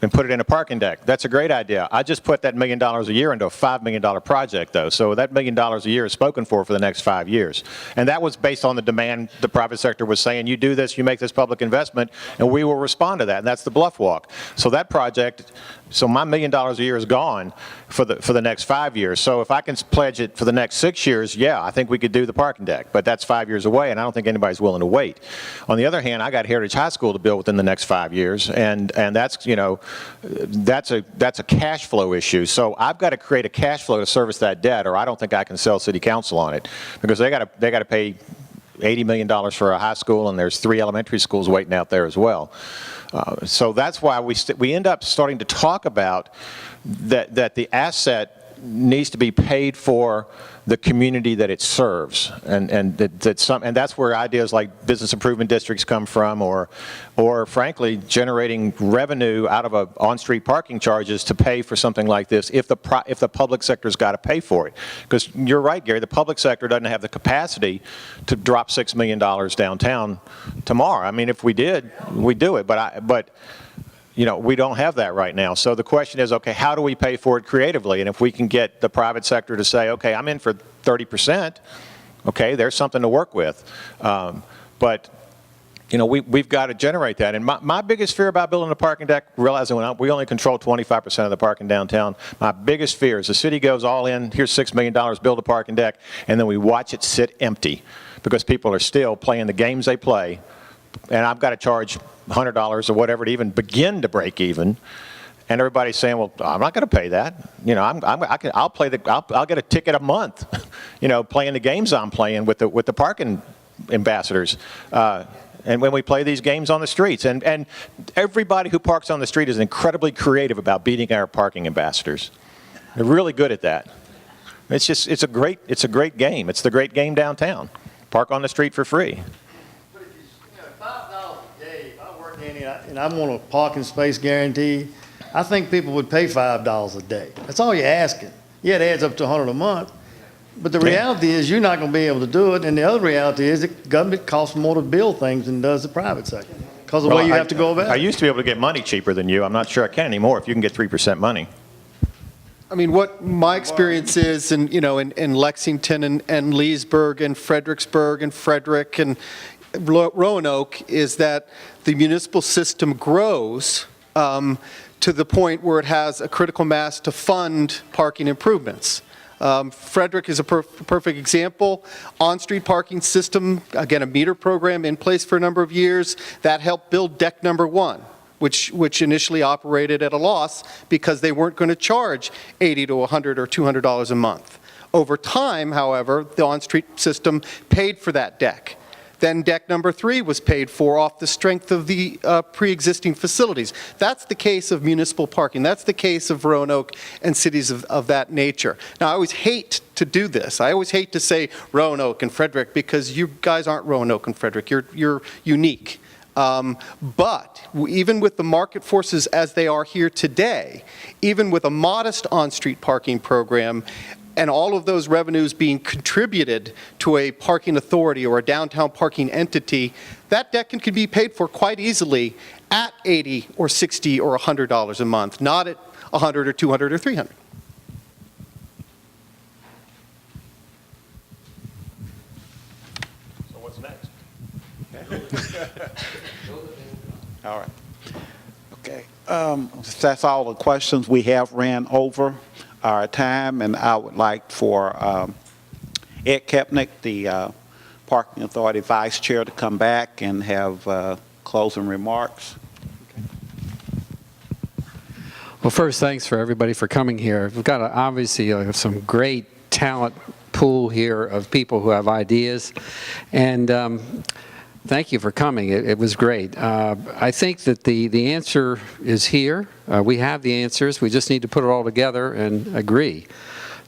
S: and put it in a parking deck. That's a great idea. I just put that $1 million a year into a $5 million project, though. So that $1 million a year is spoken for the next 5 years. And that was based on the demand the private sector was saying, you do this, you make this public investment, and we will respond to that. And that's the bluff walk. So that project, so my $1 million a year is gone for the next 5 years. So if I can pledge it for the next 6 years, yeah, I think we could do the parking deck. But that's 5 years away, and I don't think anybody's willing to wait. On the other hand, I got Heritage High School to build within the next 5 years, and that's, you know, that's a cash flow issue. So I've got to create a cash flow to service that debt, or I don't think I can sell city council on it, because they got to pay $80 million for a high school, and there's 3 elementary schools waiting out there as well. So that's why we end up starting to talk about that the asset needs to be paid for the community that it serves, and that's where ideas like business improvement districts come from, or frankly generating revenue out of on-street parking charges to pay for something like this if the public sector's got to pay for it. Because you're right, Gary, the public sector doesn't have the capacity to drop $6 million downtown tomorrow. I mean, if we did, we'd do it, but you know, we don't have that right now. So the question is, okay, how do we pay for it creatively? And if we can get the private sector to say, okay, I'm in for 30%, okay, there's something to work with. But, you know, we've got to generate that. And my biggest fear about building a parking deck, realizing we only control 25% of the parking downtown, my biggest fear is the city goes all in, here's $6 million, build a parking deck, and then we watch it sit empty because people are still playing the games they play. And I've got to charge $100 or whatever to even begin to break even, and everybody's saying, "Well, I'm not going to pay that. You know, I'll get a ticket a month, you know, playing the games I'm playing with the parking ambassadors." And when we play these games on the streets, and everybody who parks on the street is incredibly creative about beating our parking ambassadors. They're really good at that. It's a great game. It's the great game downtown. Park on the street for free.
T: And I want a parking space guarantee, I think people would pay $5 a day. That's all you're asking. Yeah, it adds up to $100 a month. But the reality is you're not going to be able to do it. And the other reality is that government costs more to build things than does the private sector because of the way you have to go about it.
S: I used to be able to get money cheaper than you. I'm not sure I can anymore if you can get 3% money.
E: I mean, what my experience is in Lexington and Leesburg and Fredericksburg and Frederick and Roanoke is that the municipal system grows to the point where it has a critical mass to fund parking improvements. Frederick is a perfect example. On-street parking system, again, a meter program in place for a number of years that helped build deck number 1. Which initially operated at a loss because they weren't going to charge $80 to $100 or $200 a month. Over time, however, the on-street system paid for that deck. Then deck number 3 was paid for off the strength of the pre-existing facilities. That's the case of municipal parking. That's the case of Roanoke and cities of that nature. Now, I always hate to do this. I always hate to say Roanoke and Frederick because you guys aren't Roanoke and Frederick. You're unique. But even with the market forces as they are here today, even with a modest on-street parking program, and all of those revenues being contributed to a parking authority or a downtown parking entity, that deck can be paid for quite easily at $80 or $60 or $100 a month, not at $100 or $200 or $300.
S: So what's next?
B: All right. Okay. That's all the questions. We have ran over our time, and I would like for Ed Kepnick, the Parking Authority Vice Chair, to come back and have closing remarks.
F: Well, first, thanks for everybody for coming here. We've got obviously some great talent pool here of people who have ideas, and thank you for coming. It was great. I think that the answer is here. We have the answers. We just need to put it all together and agree.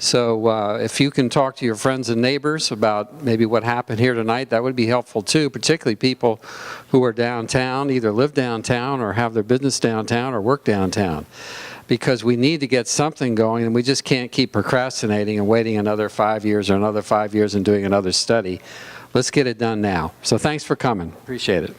F: So if you can talk to your friends and neighbors about maybe what happened here tonight, that would be helpful too, particularly people who are downtown, either live downtown or have their business downtown or work downtown. Because we need to get something going, and we just can't keep procrastinating and waiting another 5 years or another 5 years and doing another study. Let's get it done now. So thanks for coming. Appreciate it.